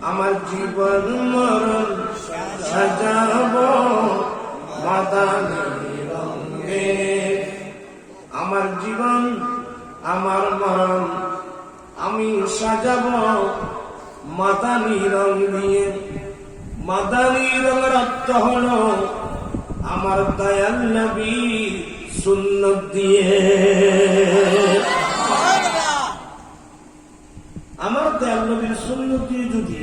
আমার জীবন মরণ সাজাবো মাদানী রঙে। আমার জীবন আমার মরণ আমি সাজাবো মাদানী রং দিয়ে। মাদানী রঙের অর্থ হলো আমার দয়াল নবী সুন্নত দিয়ে। আমার দয়াল নবীর সুন্নত দিয়ে যদি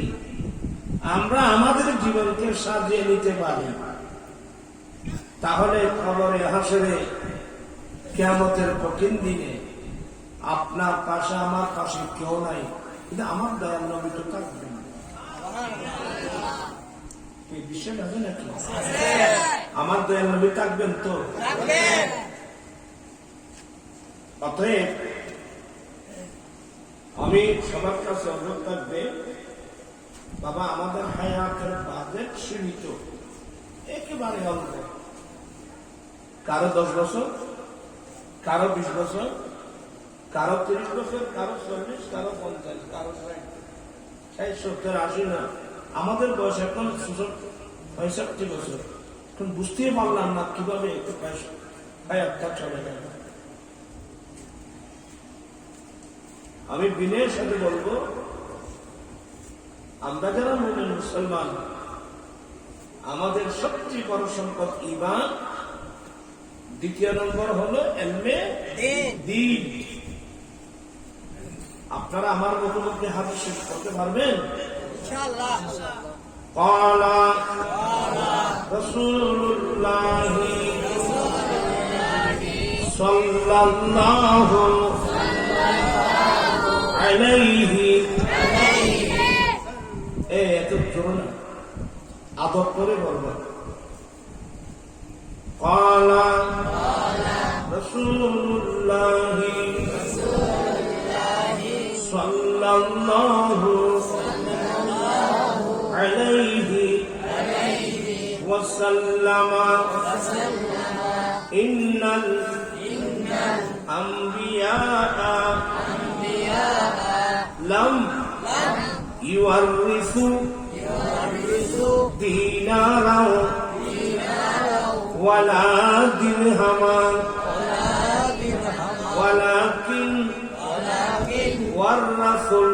আমরা আমাদের জীবনকে সাজিয়ে নিতে পারি, তাহলে কবরে হাসরে কিয়ামতের কঠিন দিনে আপনার পাশে আমার পাশে কেউ নাই, কিন্তু আমার দয়াল নবী তো থাকবে না। এই বিষয় আছে নাকি? আমার দয়াল নবী থাকবেন তো? অতএব আমি সবার কাছে অনুরোধ থাকবে, বাবা আমাদের হায়াতের বাজেট সীমিত, একেবারে অল্প। কারো 10 বছর, কারো 20 বছর, কারো 30 বছর, কারো 40, কারো 50, কারো 60, 70, 80 না। আমাদের বয়স এখন 65 বছর। এখন বুঝতেই পারলাম না কিভাবে একটু হায়াতটা চলে গেল। আমি বিনয়ের সাথে বলবো, আমরা যারা মুমিন মুসলমান, আমাদের সবচেয়ে বড় সম্পদ ঈমান, দ্বিতীয় নম্বর হলো ইলমে দ্বীন। আপনারা আমার মধ্যে হাদিস শেষ করতে পারবেন ইনশাআল্লাহ? ক্বালা রাসূলুল্লাহ সাল্লাল্লাহু আলাইহি এত জোর না, আদব করে বলবো। ক্বালা রাসূলুল্লাহ সাল্লাল্লাহু আলাইহি ওয়াসাল্লাম ইন্নাল আম্বিয়া লাম ইউরিসু দীনারা ওয়ালা দিরহামা ওয়ালাকিন ওয়ারাসুল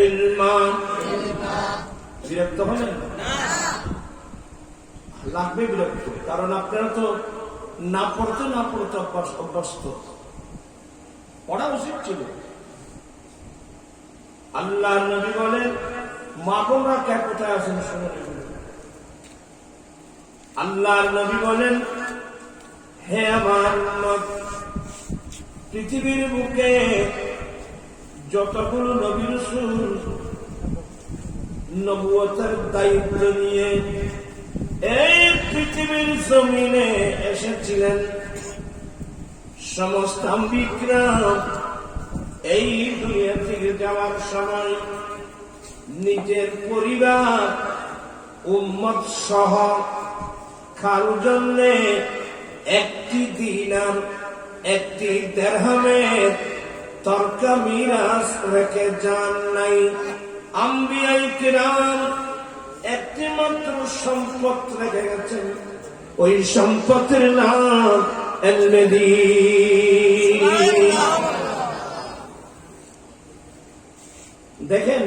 ইলমা। বিরক্ত হলেন না? লাগবে বিরক্ত, কারণ আপনারা তো না পড়তে অভ্যস্ত। পড়া উচিত ছিল। আল্লাহ নবী বলেন, মা বোনরা কে কোথায় আছেন শুনুন। আল্লাহ নবী বলেন, হে আমার উম্মত, পৃথিবীর বুকে যতগুলো নবী রাসূল নবুয়তের দায়িত্ব নিয়ে এই পৃথিবীর জমিনে এসেছিলেন, সমস্ত আম্বিকরা এই দুনিয়া থেকে যাওয়ার সময় নিজের পরিবার উম্মত সহ কারোর জন্য একটি দিনার, একটি দিরহামের তরকা মিরাস রেখে যান নাই। আম্বিয়া কিরাম একটি মাত্র সম্পদ রেখে গেছেন, ওই সম্পদের নাম ইলমে দ্বীন। দেখেন,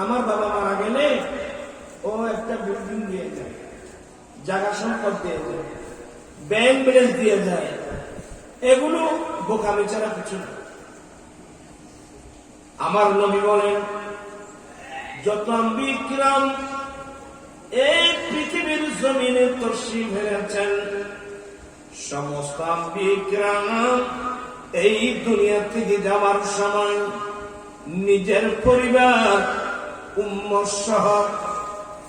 আমার বাবা মারা গেলে ও একটা বিল্ডিং দিয়ে যায়, জায়গা সম্পদ দিয়ে যায়, ব্যাংক ব্যালেন্স দিয়ে যায়। এগুলো বোকামি ছাড়া কিছু না। আমার নবী বলেন, যত আম্বিয়া কিরাম এই পৃথিবীর জমিনে তশরিফ এনেছেন, সমস্ত আম্বিয়া কিরাম এই দুনিয়া থেকে যাওয়ার সময় নিজের পরিবার উম্মত সহ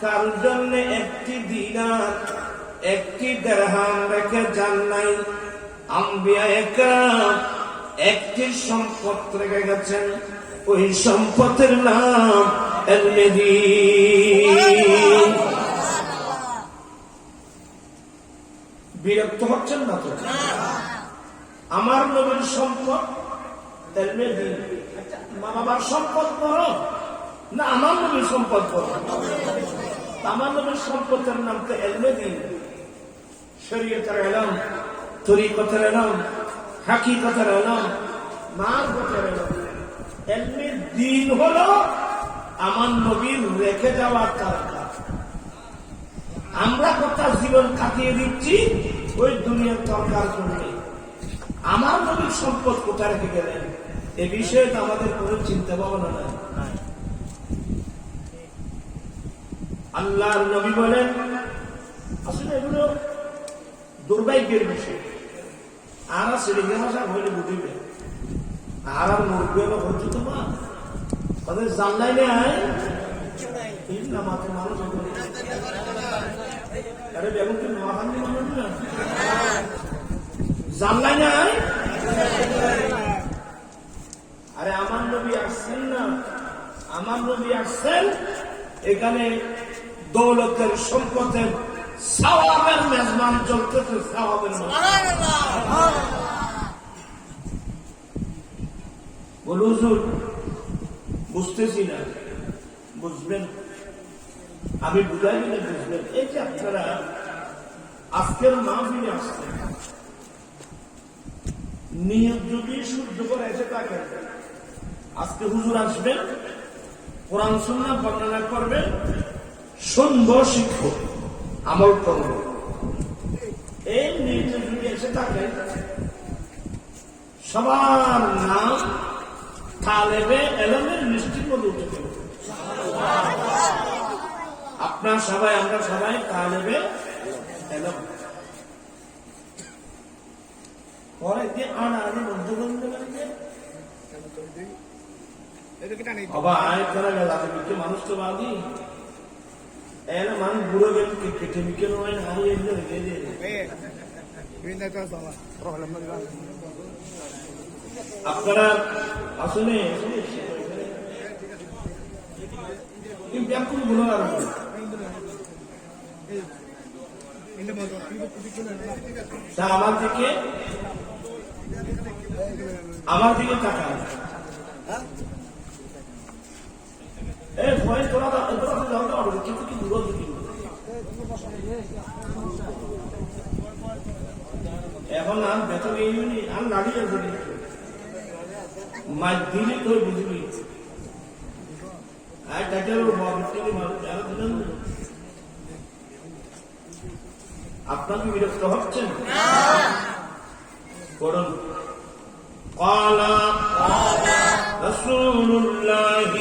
কারোর জন্য একটি দিনার, একটি দিরহাম রেখে যান নাই। আম্বিয়া একরাম একটি সম্পদ রেখে গেছেন, ওই সম্পদের নাম ইলমে দ্বীন। বিরক্ত হচ্ছেন না তো? আমার নবীর সম্পদ ইলমে দ্বীন। মা বাবার সম্পদ বড়, না আমার নবীর সম্পদ বলো। আমার নবীর সম্পদের নাম তো এলমে দিন, শরীয়তের এলম, তরিকতের এলম, হাকিকতের এলম, মারফতের এলম। এলমে দিন হলো আমার নবীর রেখে যাওয়ার তারকা। আমরা কথা জীবন কাটিয়ে দিচ্ছি ওই দুনিয়ার দরকার করলে। আমার নবীর সম্পদ কোথায় রেখে গেলেন এ বিষয়ে তো আমাদের কোনো চিন্তা ভাবনা নাই। আল্লাহর নবী বলেন, আসলে এগুলো দুর্ভাগ্যের বিষয়। আর সিরিঙ্গে ভাষা হইলে বুঝিবে, আর মুরগি হলো হচ্ছে তোমার তাদের জানলাই নেই মাত্র মানুষ। আরে বেগুন কি মহাখান্দি মানুষ না জানলাই নাই। আরে আমার নবী আসছেন না, আমার নবী আসছেন এখানে দৌলতের সম্পদের সওয়াবের মেজবান চলতেছে, সওয়াবের বলু হুজুর বুঝতেছি না। বুঝবেন, আমি বুঝাই দিলে বুঝবেন। এই যে আপনারা আজকের মাহফিলে আসছেন, নিয়ত যদি শুদ্ধ করে এসে থাকেন, আজকে হুজুর আসবেন, কোরআন সুন্নাহ বর্ণনা করবেন, শুনবো, শিখবো, আমল করব। এই নিয়ত যদি এসে থাকেন, সবার নাম তালেবে এলমের লিস্টের মধ্যে উঠে দেব। আপনার সবাই, আমরা সবাই তালেবে এলম। পরে যে আনারে বন্ধ করতে পারবে বাবা আয় করা গেল। মানুষ তো বাদি এর মানুষ বুড়ো গেল কেটে মিকে নয় না, এগুলো রেখে দিয়ে আপনারা আসলে ব্যাকুল গুলো আমার দিকে তাকান। কিন্তু কি দূর এখন আর বেতন এই আর লাগিয়ে মাছ দিলে তো বুঝবি। আর আপনার কি বিরক্ত হচ্ছেন? করুন। قال رسول الله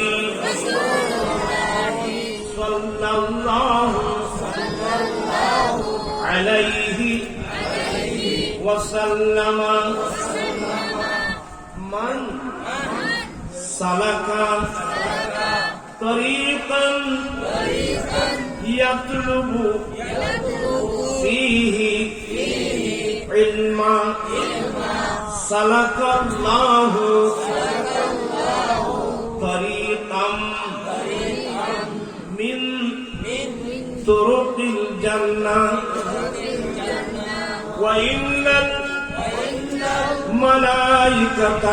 صلى الله عليه وسلم من سلك طريقا يطلب فيه علما سلك الله طريقا من طرق الجنة وإن الملائكة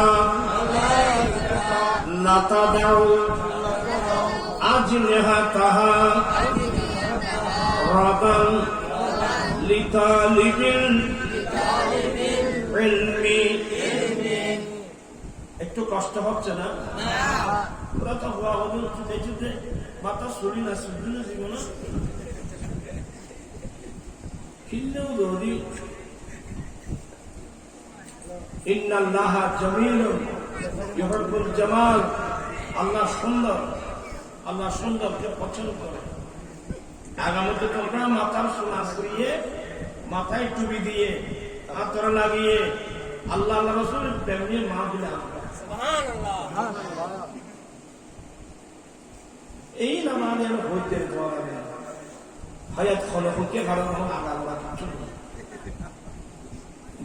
لتضع أجنحتها رغبا لطالب العلم। একটু কষ্ট হচ্ছে না? ওরা তো হওয়া হবে ছুটে ছুটে মাথা সরি না শুধু না জীবন কিনলেও দৌড়ি। ইন্নাল্লাহা জামিলুন ইউহিব্বুল জামাল। আল্লাহ সুন্দর, আল্লাহ সুন্দরকে পছন্দ করে। আগামীতে তোমরা মাথার সোনা করিয়ে, মাথায় টুপি দিয়ে, আতর লাগিয়ে আল্লাহ আল্লাহ রাসূল প্রেম নিয়ে মা দিলে এই নামাজে হইতে হায়াত খলকে কারণ আল্লাহ কিছু নেই।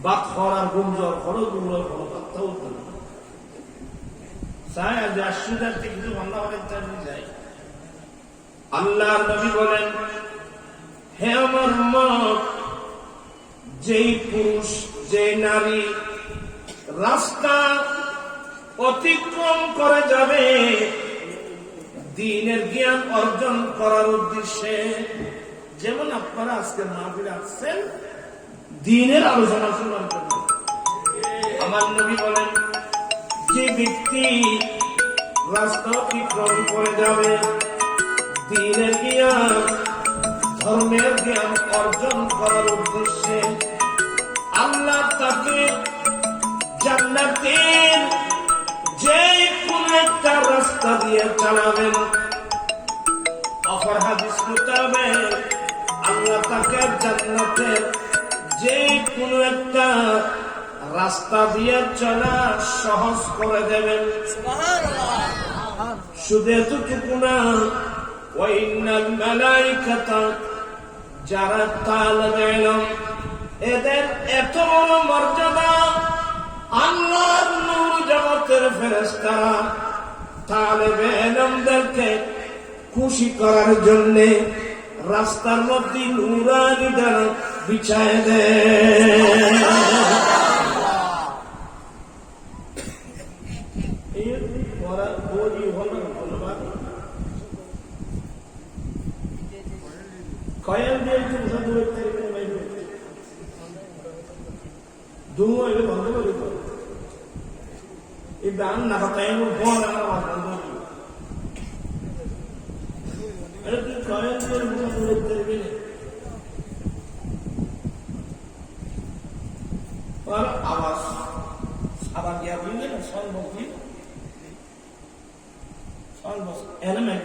বাদ খরার গুঞ্জর খরচ গুলোর কোনো তথ্যও চায় যে আশুদার থেকে কিছু বান্ধা হলে যায়। আল্লাহ নবী বলেন, হে আমার মত, যেই পুরুষ যে নারী রাস্তা অতিক্রম করে যাবে অর্জন করার উদ্দেশ্যে। যেমন আপনারা আজকে মাহফিলে আসছেন দ্বীনের আলোচনা শোনার জন্য। আমার নবী বলেন, যে ব্যক্তি রাস্তা অতিক্রম করে যাবে দ্বীনের জ্ঞান, ধর্মের জ্ঞান অর্জন করার উদ্দেশ্যে, আল্লাহ তাকে জান্নাতের যে কোন একটা রাস্তা দিয়ে চালাবেন। অপর হাদিস মোতাবেক আল্লাহ তাকে জান্নাতের যে কোন একটা রাস্তা দিয়ে চলা সহজ করে দেবেন। শুধু এতটুকু না, ওয়াইন্নাল মালাইকাতা, যারা তালেবে ইলম, এদের এত বড় মর্যাদা, আল্লাহর নূর জগতের ফেরেশতারা তালেবে ইলমদেরকে খুশি করার জন্য রাস্তার মধ্যে নূরানি দ্বারা বিছায় দেয়। কয়েল দিয়ে বন্ধ করে এই দান না পাতায় বন্ধ আওয়াজ আবার গিয়া বুঝলে না সর্বী এনে মেঘ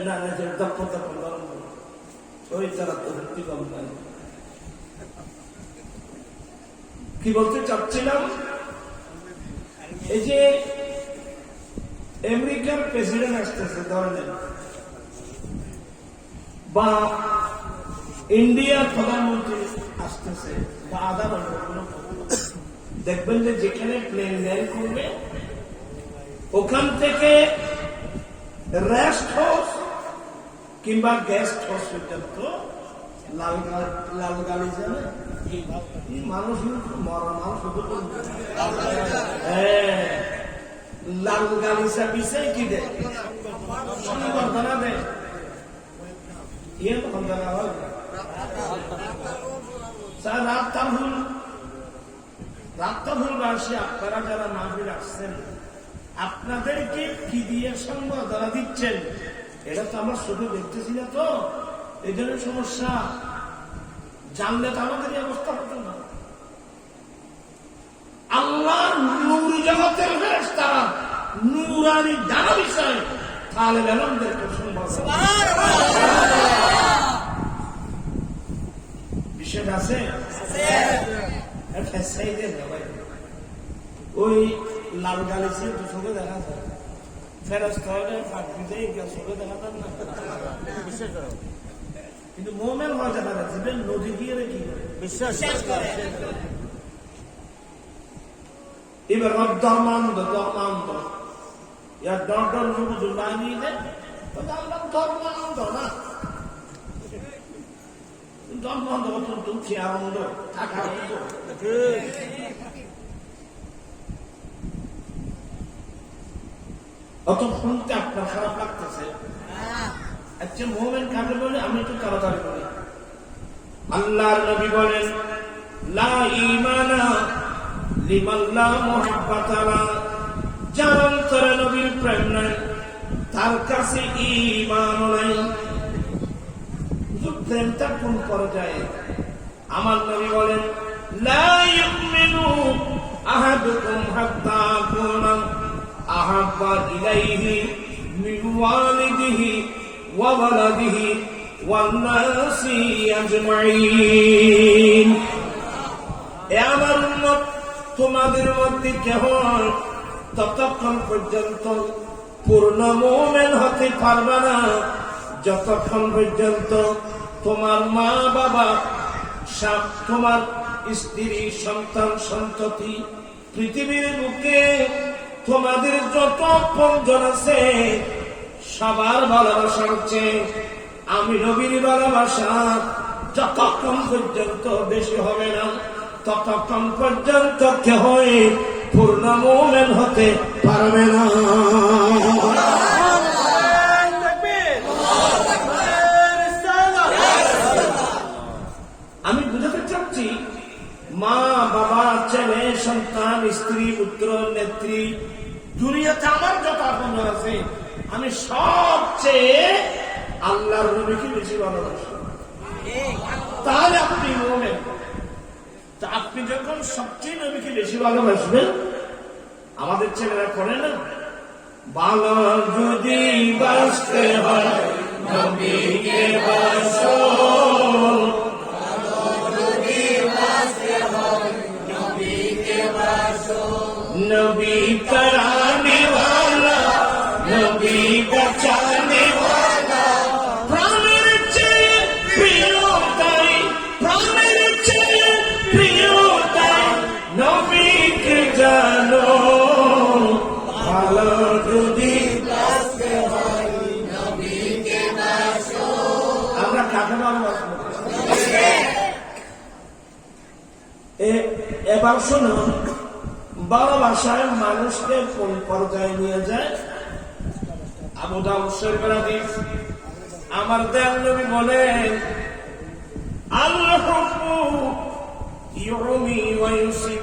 না না যে দপ্পর ওই তারা তো ভর্তি কম নাই। কি বলতে চাচ্ছিলাম, এই যে আমেরিকার প্রেসিডেন্ট আসতেছে ধরেন, বা ইন্ডিয়ার প্রধানমন্ত্রী আসতেছে, বা আদালত, দেখবেন যে যেখানে প্লেন ল্যান্ড করবে ওখান থেকে রেস্ট হাউস কিংবা গেস্ট হাউস পর্যন্ত লাল গালি জানে মানুষ মরা মানুষ লাল গালিচা পিছাই কি দেয়, সংবর্ধনা দেয়। ইয়ে তখন দেখা হয় রাতটা ভুল বাসী আপনারা যারা মাহফিল আসছেন, আপনাদেরকে কি দিয়ে সংবর্ধনা দিচ্ছেন এটা তো আমরা শুধু দেখতেছি না, তো এই জন্য সমস্যা। জানলে তো আমাদের এই অবস্থা হতো না। আল্লাহ নূর জগতের ফেরেশতারা নূরানি ডানা বিষয় তাহলে বেলমদেরকে সংবর্ধনা বিষয় আছে। ওই লাল গালিছে তো চোখে দেখা যায়, ফেরস্তা হলে চোখে দেখা যায় না, কিন্তু মোমেন হয় দেখা যাচ্ছে নদী গিয়ে কি করে বিশ্বাস করে। এবার ধর্মান্ধ ধর্মান্ধ ইয়ার ডর বুঝু না নিয়ে ধর্মান্ধ না, ধর্মান্ধ অত্যন্ত আনন্দ থাকা আনন্দ। অত শুনতে আপনার খারাপ লাগতেছে। আচ্ছা মোমেন কাকে বলে আমি একটু তাড়াতাড়ি বলি। আল্লাহর নবী বলেন, লা ঈমানা লিমান লা মুহাব্বাতা লা, যার অন্তরে নবীর প্রেম নাই তার কাছে ঈমান নাই। প্রেমটা কোন পর্যায়ে? আমার নবী বলেন, লা ইউমিনু আহাদুকুম হাত্তা আকুনা আহাব্বা ইলাইহি মিন ওয়ালিদিহি ওয়া ওয়ালাদিহি ওয়ান নাসি আজমাইন। এ আমার উম্মত, তোমাদের মধ্যে কেহ ততক্ষণ পর্যন্ত পূর্ণ মুমিন হতে পারবে না যতক্ষণ পর্যন্ত তোমার মা বাবা, তোমার স্ত্রী, সন্তান সন্ততি, পৃথিবীর বুকে তোমাদের যত আপনজন আছে সবার ভালোবাসার চেয়ে আমি নবীর ভালোবাসা যতক্ষণ পর্যন্ত বেশি হবে না ততক্ষণ পর্যন্ত কেহই পূর্ণ মুমিন হতে পারবে না। স্ত্রী, দুনিয়াতে আমার যত আপন আছে, আমি সবচেয়ে আল্লাহর নবীকে বেশি ভালোবাসি। তাহলে আপনি মুমিন। তা আপনি যখন সবচেয়ে নবীকে বেশি ভালোবাসবেন, আমাদের ছেলেরা করে না, ভালো যদি বাসতে হয় নবীকে বাসো, नबी कराने वाला, नबी बचाने वाला, प्राणेर चेয়ে প্রিয়তাই, প্রাণের চেয়ে প্রিয়তাই নবীকে জানো, ভালো যদি বাসতে হয় নবীকে বাসো। আমরা কাকে ভালোবাসবো? এবার শোনো, ভালোবাসায় মানুষকে কোন পর্যায়ে নিয়ে যায়? আবু দাউদ শরীফের হাদিস, আমার দয়াল নবী বলেন, আল হুব্বু ইউমি ওয়া ইউসিম,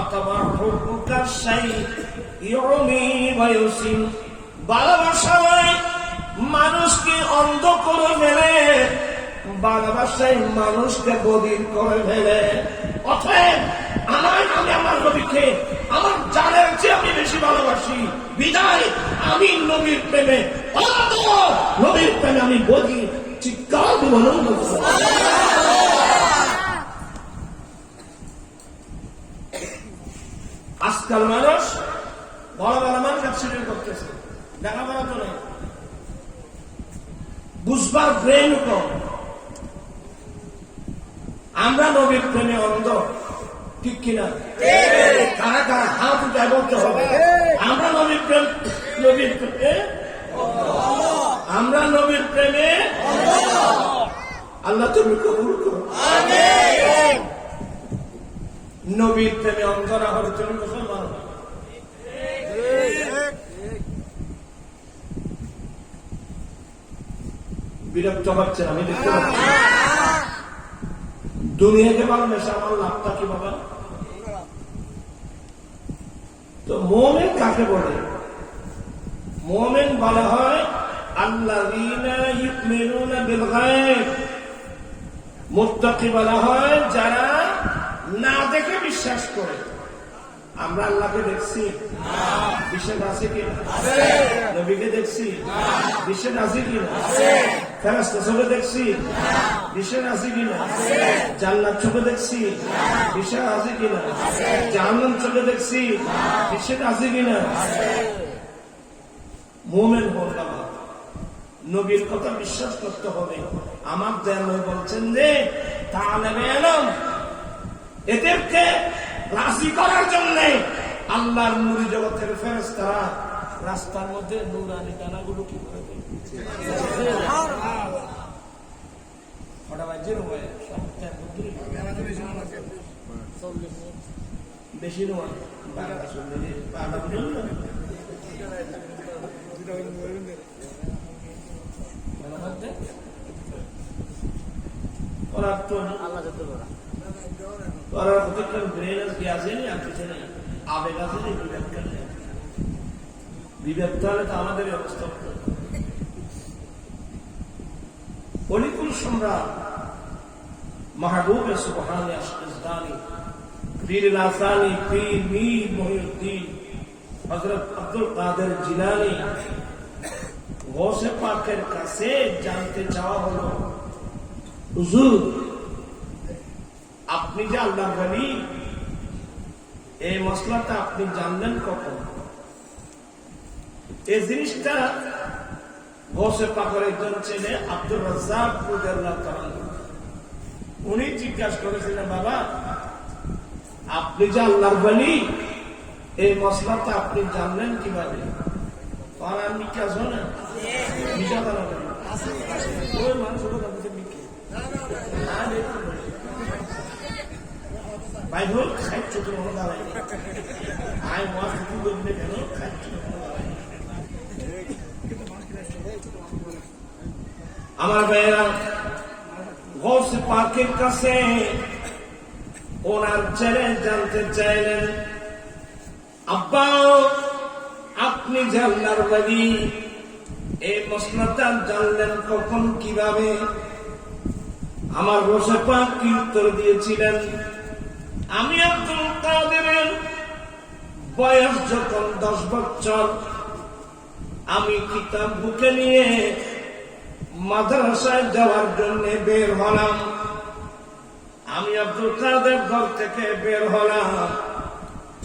অথবা হুব্বু কাশাই ইউমি ওয়া ইউসিম। ভালোবাসায় মানুষকে অন্ধ করে ফেলে, ভালোবাসায় মানুষকে বধির করে ফেলে। অতএব আমি আমার নবীকে আমার জানের চেয়ে আমি বেশি ভালোবাসি, বিদায় আমি নবীর প্রেমে অন্ধ, নবীর প্রেমে আমি বধি। চিৎকার বলুন। আজকাল মানুষ বড় বড় মানুষ অ্যাক্সিডেন্ট করতেছে, লেখাপড়া তো নেই, বুঝবার ব্রেন কম। আমরা নবীর প্রেমে অন্ধ, ঠিক কিনা? কারা কারা হাত উঠায় বলতে হবে, আমরা নবীর প্রেম, নবীর প্রেমে, আমরা নবীর প্রেমে। আল্লাহ তুমি কবুল করো। নবীর প্রেমে অন্ধ না হলে তুমি মুসলমান। বিরক্ত হচ্ছে, আমি দেখতে পাচ্ছি। দুনিয়াকে ভালোবাসে আমার লাভটা কি বাবা? তো মুমিন কাকে বলে? মুমিন বলা হয় আল্লাযীনা ইউমিনুনা বিল গায়ব। মুত্তাকি বলা হয় যারা না দেখে বিশ্বাস করে। আমরা আল্লাহকে দেখছি, বিশ্বাস আছে কিনা? নবীকে দেখছি, বিশ্বাস আছে কিনা? ফেরেশতা চোখে দেখছি, বিশ্বাস আছে কিনা? জান্নাত চোখে দেখছি, বিশ্বাস আছে কিনা? জাহান্নাম চোখে দেখছি, বিশ্বাস আছে কিনা? মুমিন হওয়া, নবীর কথা বিশ্বাস করতে হবে। আমার দয়াল বলছেন যে তালেবে ইলম, এদেরকে রাজি করার জন্য আল্লাহর নূর জগতের ফেরেশতারা রাস্তার মধ্যে নূরানি ডানাগুলো কি করে দেয়। বেশি নয়, বিবেক তাহলে তো আমাদের অবস্থা। অলিকুল সম্রাট মাহবুব সুবহানী আশকিস্তানী, পীর লাসানী, পীর মীর মহিউদ্দিন, হযরত আব্দুল কাদের জিলানী, গৌসে পাকের কাছে জানতে চাওয়া হলো, হুজুর আপনি যে আল্লাহর ওলি, এই মসলাটা আপনি জানলেন কখন? এই জিনিসটা গৌসে পাকের একজন ছেলে আব্দুর রাজ্জাক রাদিয়াল্লাহু তাআলা, উনি জিজ্ঞাসা করেছিলেন, বাবা আপনি যে আল্লাহর ওলি, এই মসলাটা আপনি জানলেন কিভাবে? আর আমি কি আসবো না বিষা তারা ওই মানুষ ভাই হোক খাইছ তো মনে দাঁড়াই আয় মাছ করবে কেন খাইছ। আমার ভাইয়েরা, গৌসে পাকের কাছে ওনার ছেলে জানতে চাইলেন, আব্বা আপনি যে আল্লাহর ওলি, এই মসলাটা জানলেন কখন, কিভাবে? আমার রোষে পাক কি উত্তর দিয়েছিলেন? আমি আব্দুল কাদেরের বয়স যখন 10 বছর, আমি কিতাব বুকে নিয়ে মাদ্রাসায় যাওয়ার জন্য বের হলাম। আমি আব্দুল কাদের ঘর থেকে বের হলাম,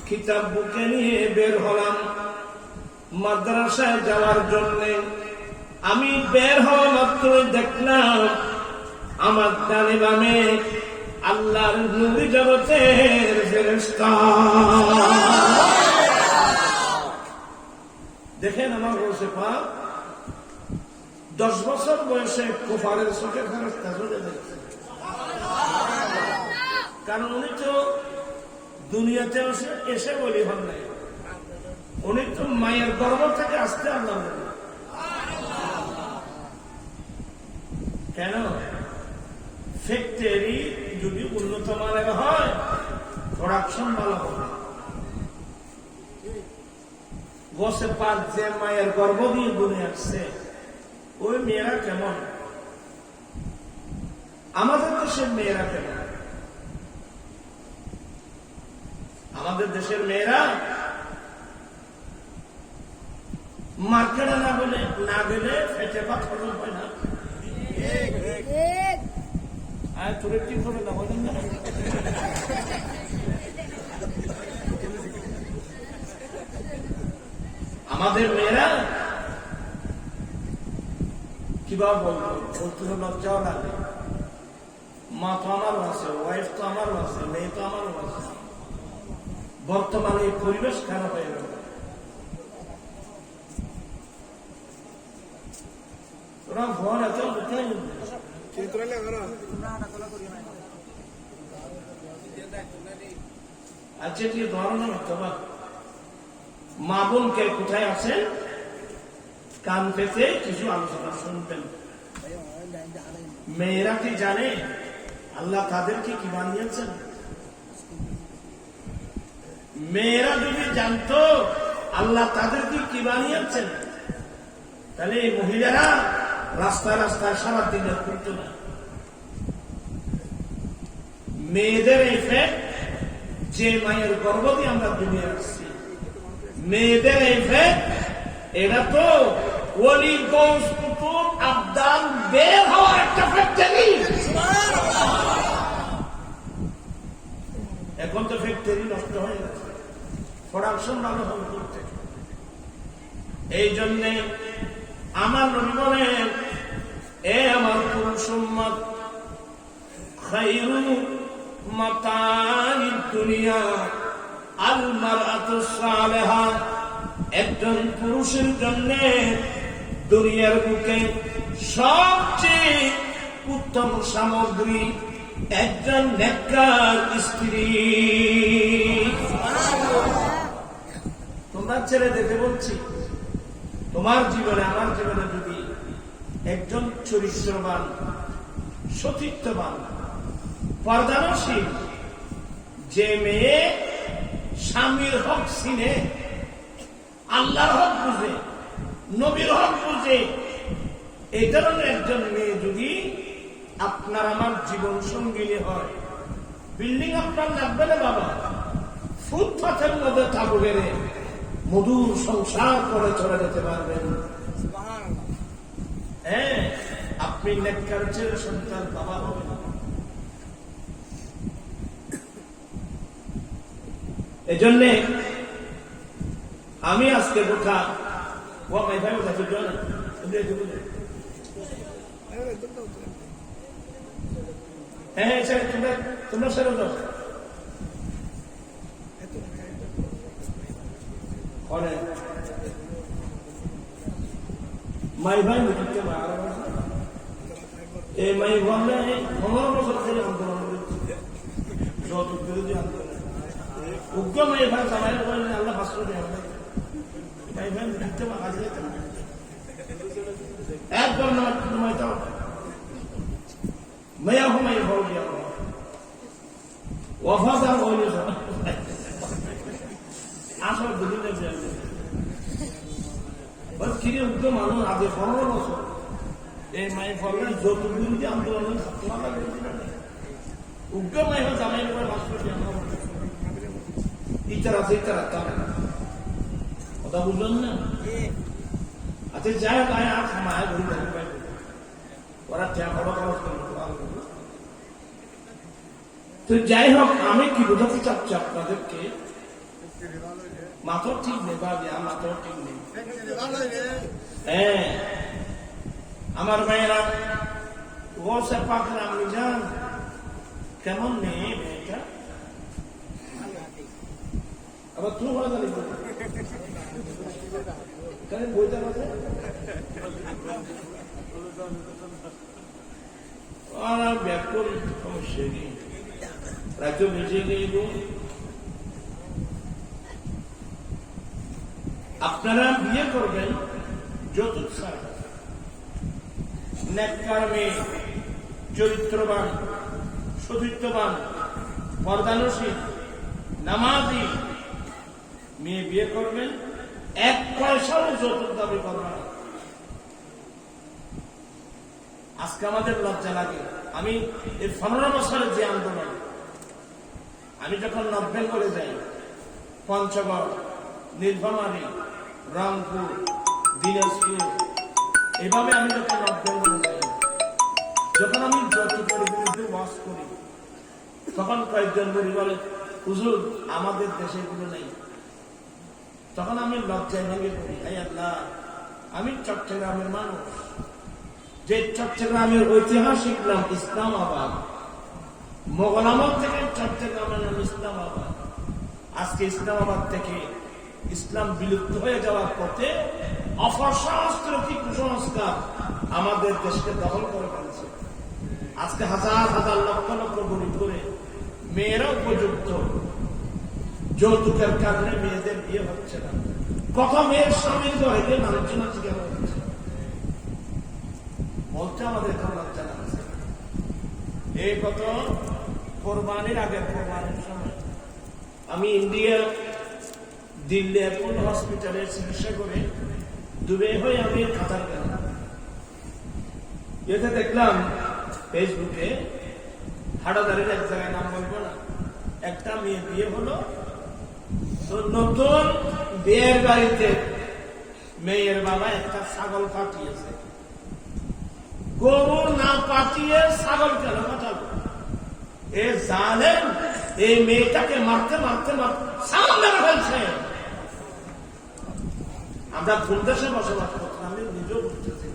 কিতাব বুকে নিয়ে বের হলাম মাদ্রাসায় যাওয়ার জন্য। আমি বের হওয়া মাত্রই দেখলাম আমার ডানে বামে আল্লাহর নূরি জগতের ফেরেশতা। দেখেন আমার রোষে পাক 10 বছর বয়সে কুফারের চোখে ফেরেশতা চলে যাচ্ছে। কারণ উনি তো দুনিয়াতে এসে বলি হন নাই, উনি তো মায়ের গর্ভ থেকে আসতে আল্লাহ। কেন? ফ্যাক্টরি যদি উন্নত মানের হয়, প্রোডাকশন ভালো হবে। বসে পাঁচ যে মায়ের গর্ভ দিয়ে দুনিয়া আসছে, ওই মেয়েরা কেমন? আমাদের দেশের মেয়েরা কেমন? আমাদের দেশের মেয়েরা মার্কেটে না গেলে পেটে ভাত হজম হয় না। তোরে কি করে না হলেন না? আমাদের মেয়েরা কিভাবে বলবো, বলতে লজ্জাও লাগে। মা তো আমারও আছে, ওয়াইফ তো আমারও আছে, মেয়ে তো আমারও আছে। বর্তমানে এই পরিবেশ খারাপ হয়ে গেল। ওরা ভর এত কোথায় আচ্ছা কি ধরনের অথবা মা বোনকে কোথায় আছেন, কান পেতে কিছু আলোচনা শুনবেন। মেয়েরা কি জানে আল্লাহ তাদেরকে কি বানিয়েছেন? মেয়েরা যদি জানতো আল্লাহ তাদেরকে কি বানিয়েছেন, তাহলে এই মহিলারা রাস্তায় রাস্তায় সারাদিন ঘুরত না। মেয়েদের এফেক্ট, যে মায়ের গর্ভ দিয়ে আমরা দুনিয়া আসছি, মেয়েদের এফেক্ট, এটা তো ওলি গৌস কুতুব আবদাল বের হওয়ার একটা ফ্যাক্টরি। এখন তো ফ্যাক্টরি নষ্ট হয়ে গেছে, প্রোডাকশন ভালো হবে করতে। এই জন্যে আমার নবী বলেন, এ আমার পুরুষ উম্মত, খায়রু মাতাইদ দুনিয়া আল মারআতু সালেহা। একজন পুরুষের জন্য দুনিয়ার বুকে সবচেয়ে উত্তম সামগ্রী একজন নেককার স্ত্রী। তোমরা ছেড়ে দেখে বলছি, তোমার জীবনে আমার জীবনে যদি একজন চরিত্রবান, সতীত্ববান, পর্দানশীল যে মেয়ে স্বামীর হক চিনে, আল্লাহর হক বুঝে, নবীর হক বুঝে, এই ধরনের একজন মেয়ে যদি আপনার আমার জীবন সঙ্গিনী হয়, বিল্ডিং আপনার লাগবে না বাবা, ফুটপাথের মধ্যে তাবু গেলে মধুর সংসার করে চলে যেতে পারবেন। হ্যাঁ, আপনি নেককার ছেলে সন্তান বাবা হবেন। এজন্যে আমি আজকে কথা ও মাই ভাই কাছে জন্য হ্যাঁ তোমরা সেরে দাও। মাই ভাই মুখে এই মাই ভাবলে 15 বছর থেকে আন্দোলন করছে, যৌতুক বিরোধী আন্দোলন। উগ্র মাই ভাই জামাই বলেন আল্লাহ ভাস্কর দেয়, মাই ভাই মুখে কাজে যেতে না, একবার নয়টা মেয়া হুমাই হল গিয়া ওয়াফাদার হইলে আসল দুদিনে কিনে উঠতে মানুষ আগে 15 বছর এই মাই ফলে যতদিন যে আন্দোলনের উগ্র মাই হয় জামাই করে ইচ্ছার আছে ইচ্ছার কথা বুঝলেন না? আচ্ছা যাই হোক আয় আর মায় ঘুরি ওরা বড় খরচ তো যাই হোক আমি কি বোঝাতে চাচ্ছি আপনাদেরকে মাত্র ঠিক নেই ভাবি মাত্র ঠিক নেই। হ্যাঁ আমার ভাইয়েরা ও সে পাখের আপনি যান কেমন নেই মেয়েটা আবার তুই বলা জানি বইটা আছে আর ব্যাকুল সমস্যা নেই রাজ্য বেঁচে গেল। আপনারা বিয়ে করবেন যৌতুক ছাড়া নেককার মেয়ে চরিত্রবান সতীত্ববান পর্দানশীল নামাজি মেয়ে বিয়ে করবেন, 1 পয়সাও যৌতুক দাবি করবে না। আজকে আমাদের লজ্জা লাগে। আমি এই 15 বছরের যে আন্দোলন, আমি যখন নর্থ বেঙ্গলে যাই, পঞ্চগড়, নীলফামারী, রংপুর, দিনাজপুর, এভাবে আমি যখন নর্থ বেঙ্গলে যাই, যখন আমি যৌতুকের বিরুদ্ধে ওয়াজ করি, তখন কয়েকজন বলে হুজুর আমাদের দেশে এগুলো নেই। তখন আমি লজ্জায় ভেঙে পড়ি, এই আল্লাহ, আমি চট্টগ্রামের মানুষ, যে চট্টগ্রামের ঐতিহাসিক নাম ইসলামাবাদ, মোগল আমল থেকে চট্টগ্রামের নাম ইসলামাবাদ। আজকে ইসলামাবাদ থেকে ইসলাম বিলুপ্ত হয়ে যাওয়ার পথে অপসংস্কৃতি কুসংস্কার আমাদের দেশকে দখল করে ফেলছে। আজকে হাজার হাজার লক্ষ লক্ষ গরিব করে মেয়েরা উপযুক্ত, যৌতুকের কারণে মেয়েদের বিয়ে হচ্ছে না। কত মেয়ের স্বামীর ঘরে মানুষজন আজকে হচ্ছে বলতে আমাদের লজ্জা লাগছে। এই কত কোরবানির আগে, কোরবানির সময় আমি ইন্ডিয়া দিল্লি অ্যাপোলো হসপিটালে চিকিৎসা করে দুবে হয়ে আমি কাতার গেলাম। এতে দেখলাম ফেসবুকে হাটাদারির এক জায়গায়, নাম বলবো না, একটা মেয়ে বিয়ে হলো, তো নতুন বিয়ের বাড়িতে মেয়ের বাবা একটা ছাগল পাঠিয়েছে। গরু না পাঠিয়ে ছাগল কেন পাঠালো? এ জানেন এই মেয়েটাকে মারতে মারতে মারতে ছাগল মেরে ফেলছে। আমরা কোন দেশে বসবাস করতাম আমি নিজেও বুঝতেছি।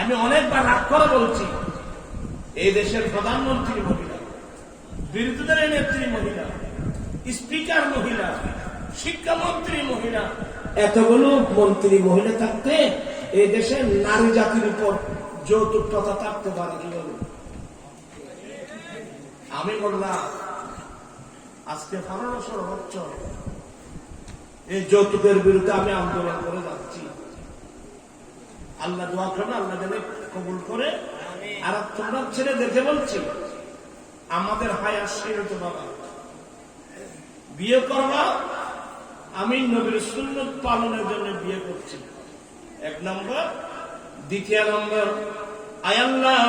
আমি অনেকবার রাগ করে বলছি, এই দেশের প্রধানমন্ত্রী মহিলা, বিরোধী দলের নেত্রী মহিলা, স্পিকার মহিলা, শিক্ষামন্ত্রী মহিলা, এতগুলো মন্ত্রী মহিলা থাকতে এই দেশের নারী জাতির উপর যৌতুক প্রথা থাকতে পারে কিভাবে? আমি বললাম আজকে 15 বছর এই যৌতুকের বিরুদ্ধে আমি আন্দোলন করে যাচ্ছি। আল্লাহ দোয়া করবে, আল্লাহ যেন কবুল করে। আর তোমরা ছেড়ে দেখে বলছি, আমাদের হায়াত সীমিত বাবা, বিয়ে করবা, আমি নবীর সুন্নত পালনের জন্য বিয়ে করছি, 1 নম্বর। দ্বিতীয় নম্বর, আয় আল্লাহ,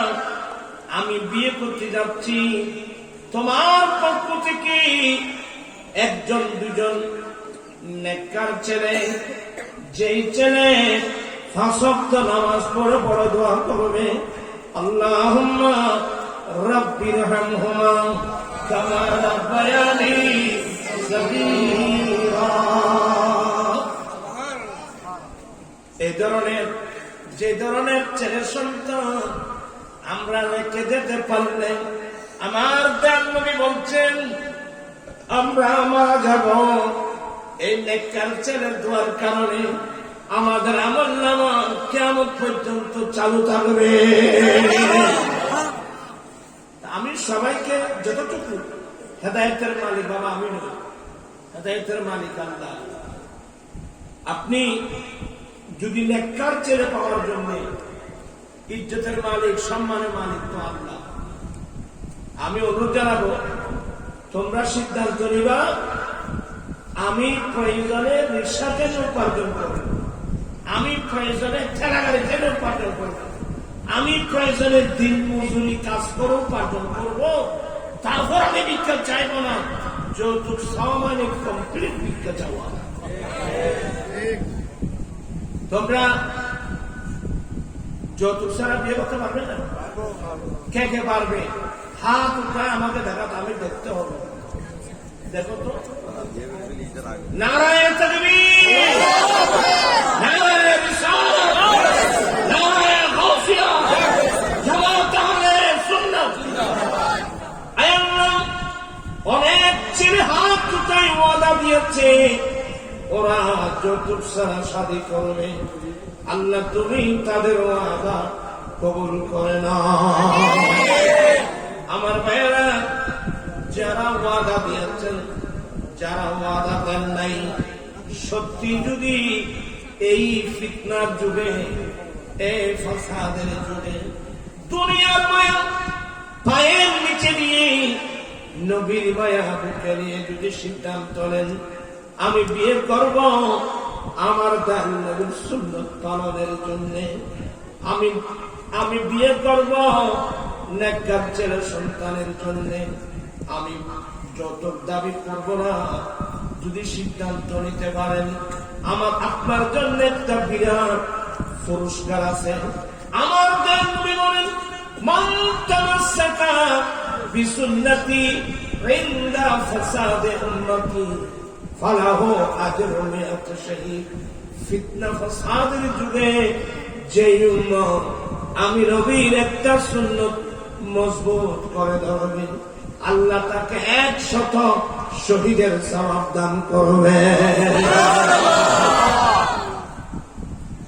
আমি বিয়ে করতে যাচ্ছি, তোমার পক্ষ থেকে 1জন 2জন নেককার ছেলে, যেই ছেলে 5 ওয়াক্ত নামাজ পড়ে বড় দোয়া করবে, আল্লাহুম্মা রাব্বিরহামহুমা কামা রাব্বায়ানি সগীরা। এই ধরনের যে ধরনের ছেলে সন্তান আমরা রেখে যেতে পারলে, আমার দয়াল নবী বলছেন আমরা মারা যাব এই নেককার ছেলের দোয়ার কারণে। আমাদের আমলনামা কিয়ামত পর্যন্ত চালু থাকবে। আমি সবাইকে যতটুকু, হেদায়েতের মালিক বাবা আমি নই, হেদায়েতের মালিক আল্লাহ। আপনি যদি নেককার ছেলে পাওয়ার জন্য, ইজ্জতের মালিক, সম্মানের মালিক তো আল্লাহ। আমি অনুরোধ জানাবো, তোমরা সিদ্ধান্ত নিবা আমি প্রয়োজনে রিক্সা কেন উপার্জন করব, আমি প্রয়োজনে ঠেলা গাড়ি কেন উপার্জন করব, আমি প্রয়োজনে দিন মজুরি কাজ করে উপার্জন করব, তারপর আমি ভিক্ষা চাইব না। যৌতুক চাওয়া মানে কমপ্লিট ভিক্ষা চাওয়া। তোমরা যৌতুক ছাড়া বিয়ে করতে পারবে না? কে কে পারবে? হাত উঠায় আমাকে দেখাতে, আমি দেখতে হবে। দেখো তো, নারায়ণ তাকবীর, নারায়ণ রিসালাত, নারায়ণ গাউসিয়া, জামাত আহলে সুন্নাত। আয় আল্লাহ, অনেক ছেলে হাত উঠায় ওয়াদা দিয়েছে ওরা যৌতুক ছাড়া শাদী করবে। আল্লাহ তুমি তাদের ওয়াদা কবুল করে না। আমার ভাইয়েরা, যারা ওয়াদা দিয়েছেন, যারা ওয়াদা দেন নাই, সত্যি যদি এই ফিতনার যুগে, এই ফাসাদের যুগে দুনিয়ার মায়া পায়ের নিচে নিয়ে, নবীর মায়া বুকে নিয়ে যদি সিদ্ধান্ত নেন আমি বিয়ে করব আমার দান নবীর সুন্নাত পালনের জন্য, আমি বিয়ে করব নেককার ছেলে সন্তানের জন্য, আমি যৌতুক দাবি করব না, যদি সিদ্ধান্ত নিতে পারেন আমার আপনার জন্য একটা বিরাট পুরস্কার আছে। আমার দান নবী বলেন, মান তামাসসাকা বিসুন্নতি ইনদা ফাসাদে উম্মতি ফালাহু আজরু মিআত শাহীদ। ফিতনা ফাসাদের যুগে যে উম্মত আমি নবীর একটা সুন্নত মজবুত করে ধরবে, আল্লাহ তাকে 100 শহীদের সওয়াব দান করবে।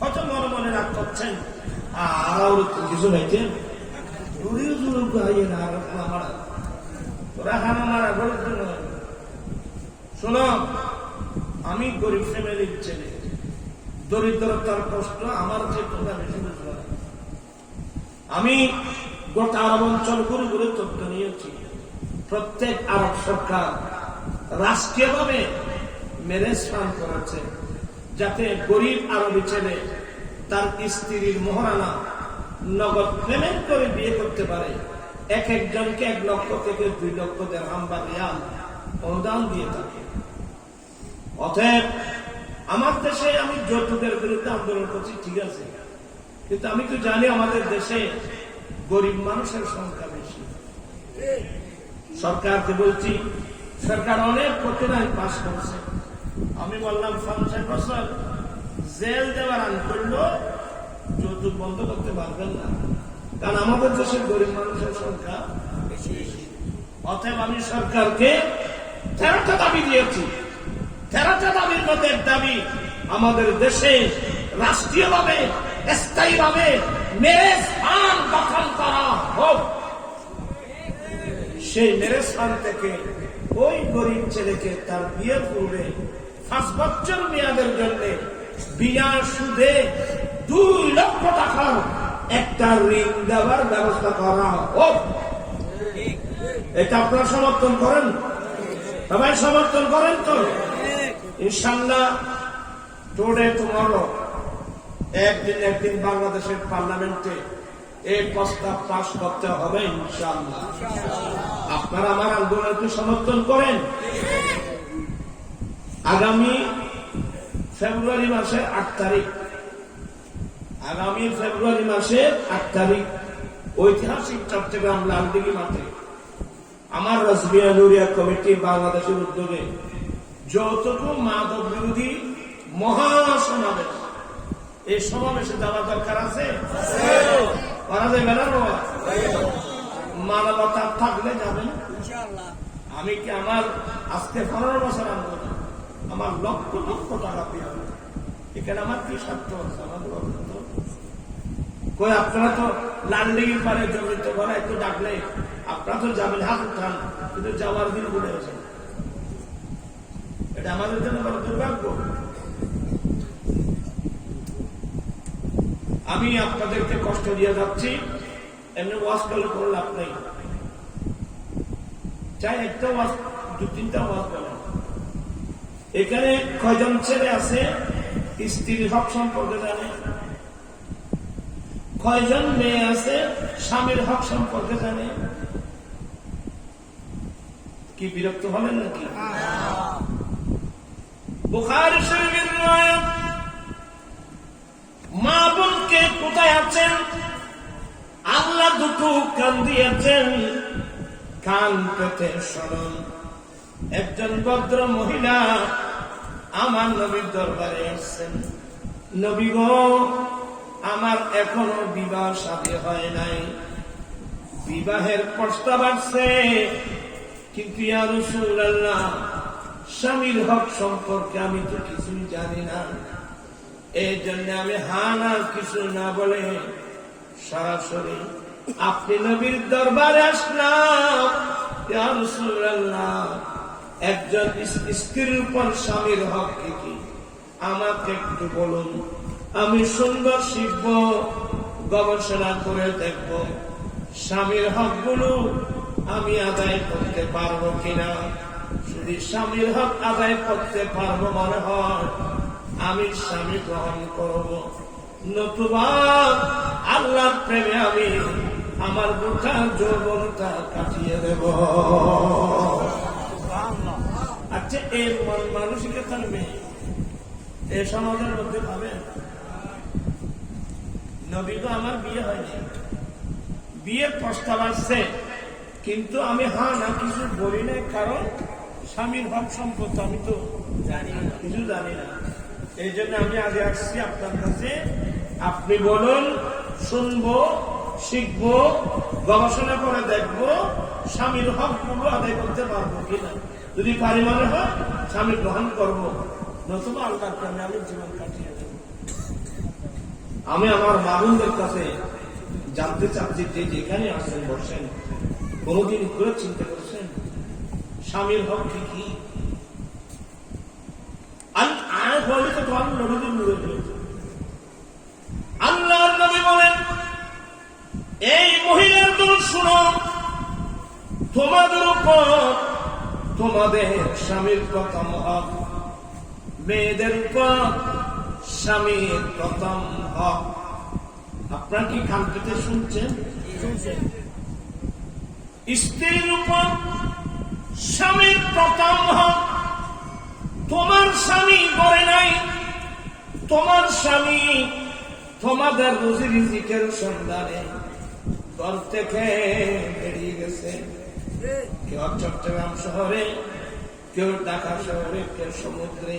কত মনে মনে রাগ করছেন, আর কিছু হয়েছে শোনো, আমি গরিব ফ্যামিলির ছেলে, দরিদ্রতার কষ্ট আমার যে তোমরা বেশি বুঝবো। আমি গোটা আরব অঞ্চল ঘুরে ঘুরে তথ্য নিয়েছি। প্রত্যেক আরব সরকার রাষ্ট্রীয়ভাবে ম্যারেজ ফান্ড করেছে, যাতে গরিব আরবি ছেলে তার স্ত্রীর মহারানা নগদ পেমেন্ট করে বিয়ে করতে পারে। এক একজনকে 1 লক্ষ থেকে 2 লক্ষ দিরহাম বা রিয়াল অনুদান দিয়ে থাকে। অতএব আমার দেশে আমি যৌতুকের বিরুদ্ধে আন্দোলন করছি, ঠিক আছে, কিন্তু আমি তো জানি আমাদের দেশে গরিব মানুষের সংখ্যা বেশি। সরকারকে বলছি, সরকার অনেক কঠিন আইন পাস করেছে। আমি বললাম 50 বছর জেল দেওয়ার আইন করলো যৌতুক বন্ধ করতে পারবেন না, কারণ আমাদের দেশের গরিব মানুষের সংখ্যা বেশি। অতএব আমি সরকারকে 13টা দাবি দিয়েছি। 13টা দাবির মধ্যে এক দাবি, আমাদের দেশে রাষ্ট্রীয়ভাবে স্থায়ীভাবে ম্যারেজ ফান্ড গঠন করা হোক। সেই ম্যারেজ ফান্ড থেকে ওই গরিব ছেলেকে তার বিয়ের পূর্বে 5 বছর মেয়াদের জন্য বিনা সুদে 2 লক্ষ টাকার একটা ঋণ দেওয়ার ব্যবস্থা করা হোক। এটা আপনারা সমর্থন করেন? সবাই সমর্থন করেন তো? ইনশাআল্লাহ টুডে টুমরো একদিন বাংলাদেশের পার্লামেন্টে এই প্রস্তাব পাস করতে হবে ইনশাআল্লাহ। আপনারা আমার আন্দোলনকে সমর্থন করেন। আগামী ফেব্রুয়ারি মাসের 8 তারিখ, আগামী ফেব্রুয়ারি মাসের 8 তারিখ ঐতিহাসিক চট্টগ্রাম লালদিঘি মাঠে আমার রাসবিয়া নুরিয়া কমিটি বাংলাদেশের উদ্যোগে যৌতুক মাদক বিরোধী মহাসমাবেশ, এই সমাবেশে যাওয়া দরকার আছে, করা যাবে না? মানবতা থাকলে যাবেন। আমি কি আমার আজকে 15 বছর আন্দোলন, আমার লক্ষ লক্ষ টাকা পেয়ে এখানে আমার কি স্বার্থ আছে? আমাদের কই আপনারা তো লালদিঘির পারে জমিত করে একটু ডাকলে আপনারা তো যাবেন, হাত উঠান, কিন্তু যাওয়ার দিন ভুলে গেছেন। এটা আমাদের জন্য বড় দুর্ভাগ্য। আমি আপনাদেরকে কষ্ট দিয়ে যাচ্ছি, এমনি ওয়াজ করলে কোনো লাভ নেই। চাই একটা ওয়াজ, 2-3টা ওয়াজ বলেন, এখানে কয়জন ছেলে আছে স্ত্রীর হক সম্পর্কে জানে? কয়জন মেয়ে আছে স্বামীর হক সম্পর্কে জানে? কি বিরক্ত হলেন নাকি? বুখারী শরীফের riwayat, মা বোনকে কোথায় আছেন? আল্লাহ দুটো কান দিয়েছেন, কান পেতে শুনুন। একজন ভদ্র মহিলা আমার নবীর দরবারে আসছেন, নবী গো, আমার এখনো বিবাহ শাদী হয় নাই, বিবাহের প্রস্তাব আসছে, কিন্তু ইয়া রাসূলুল্লাহ স্বামীর হক সম্পর্কে আমি তো কিছুই জানি না, এই জন্য আমি না কিছু না বলে সরাসরি আপনি নবীর দরবারে আসলাম। ইয়া রাসূলুল্লাহ, একজন স্ত্রীর উপর স্বামীর হক কি আমাকে একটু বলুন, আমি সুন্দর শিখব, গবেষণা করে দেখব, স্বামীর হক গুলো আমি আদায় করতে পারবো কিনা। যদি স্বামীর হক আদায় করতে পারবো মনে হয় আমি স্বামী গ্রহণ করব, নতুবা আল্লাহর প্রেমে আমি আমার গোটা যৌবনটা কাটিয়ে দেব। আচ্ছা, এই মানসিকতার মেয়ে এই সমাজের মধ্যে পাবে? নবী তো আমার বিয়ে হয়নি, বিয়ের প্রস্তাব আসছে, কিন্তু আমি না কিছু বলি না, কারণ স্বামীর হক সম্পর্কে আমি তো জানি না, কিছু জানি না। এই জন্য আমি আগে আসছি আপনার কাছে, আপনি বলুন, শুনবো, শিখবো, গবেষণা করে দেখবো, স্বামীর হক গুলো আদায় করতে পারবো কিনা। যদি পারি মনে হয় স্বামী গ্রহণ করবো, নতুবা আল্লাহর প্রেমে আমি জীবন কাটিয়ে দেব। আমি আমার মামুনদের কাছে জানতে চাচ্ছি যে যেখানে আসেন বসেন, কোনদিন করে চিন্তা করছেন স্বামীর হক কি? আল্লাহর নবী বলেন, এই মহিলার দল শুনো, তোমাদের উপর তোমাদের স্বামীর প্রথম হক, মেয়েদের উপর স্বামীর প্রথম হক। আপনার কি কান পেতে শুনছেন? স্ত্রীর উপর স্বামীর প্রথম হক। তোমার স্বামী করে নাই, তোমার স্বামী তোমাদের রুজি রিজিকের সন্ধানে ঘর থেকে বেরিয়ে গেছে, কেউ চট্টগ্রাম শহরে, কেউ ঢাকা শহরে, কেউ সমুদ্রে,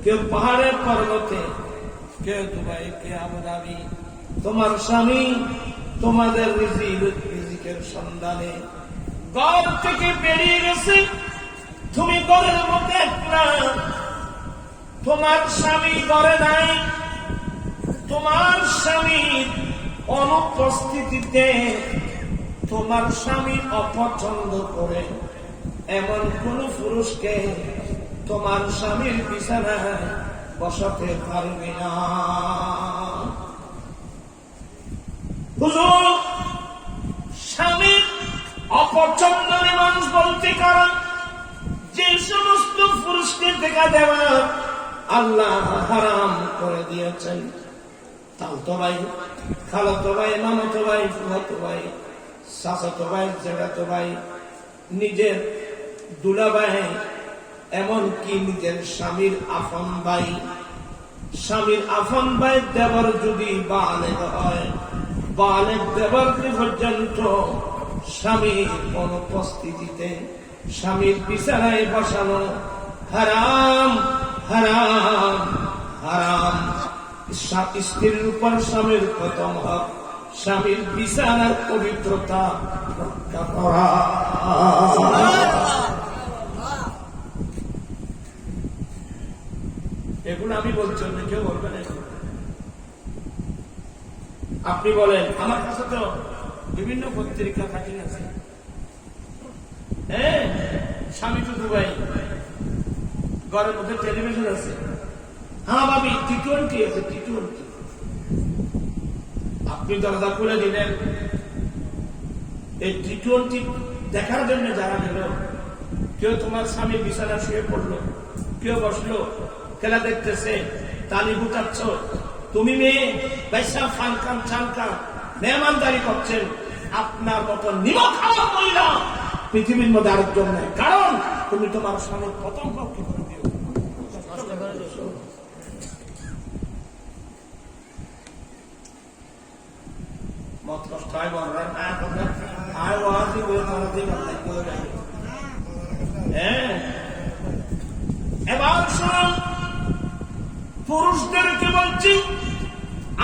কেউ পাহাড়ের পর্বতে, কেউ দুবাই, কেউ আবুধাবি। তোমার স্বামী তোমাদের রিজিকের সন্ধানে ঘর থেকে বেরিয়ে গেছে, তুমি ঘরের মধ্যে একলা, তোমার স্বামী ঘরে নাই। তোমার স্বামীর অনুপস্থিতিতে তোমার স্বামী অপছন্দ করে এমন কোন পুরুষকে তোমার স্বামীর বিছানায় বসাতে পারবে না। হুজুর, স্বামীর অপছন্দ মানুষ বলতে কারণ যে সমস্ত পুরুষকে দেখা দেওয়া আল্লাহ হারাম করে দিয়েছেন, তালতো ভাই, খালাতো ভাই, মামাতো ভাই, ফুফাতো ভাই, চাচাতো ভাই, জেঠাতো ভাই, নিজের দুলা ভাই, এমনকি নিজের স্বামীর আপন ভাই, স্বামীর আপন ভাই দেবর যদি বালেগ হয়, বালেগ দেবরকে পর্যন্ত স্বামীর অনুপস্থিতিতে স্বামীর বিছানায় বসানো হারাম, হারাম, হারাম। স্ত্রীর উপর স্বামীর প্রথম হক স্বামীর বিছানার পবিত্রতা রক্ষা করা। এগুলো আমি বলছি, অন্য কেউ বলবেন। আপনি বলেন, আমার কাছে তো বিভিন্ন পত্রিকা কাটিং আছে, হ্যাঁ, স্বামী তো দুবাই, ঘরের মধ্যে টেলিভিশন আছে, হ্যাঁ ভাবি টি-20 আছে, টি-20। আপনি দরজা খুলে দিলেন, এই টি-20 দেখার জন্য যারা গেল, কেউ তোমার স্বামী বিছানা শুয়ে পড়লো, কেউ বসলো খেলা দেখতেছে, তালি বুটাচ্ছ, তুমি মেয়ে পয়সা ফানকান চানকান মেহমানদারি করছেন, আপনার মতো নিমক খাওয়া মহিলা পৃথিবীর মধ্যে আরেকজন নাই। কারণ তুমি তোমার স্বামীর প্রথম পক্ষে করে দিও। মত কষ্ট হয় বলবেন, হ্যাঁ। এবার শুনুন, পুরুষদেরকে বলছি,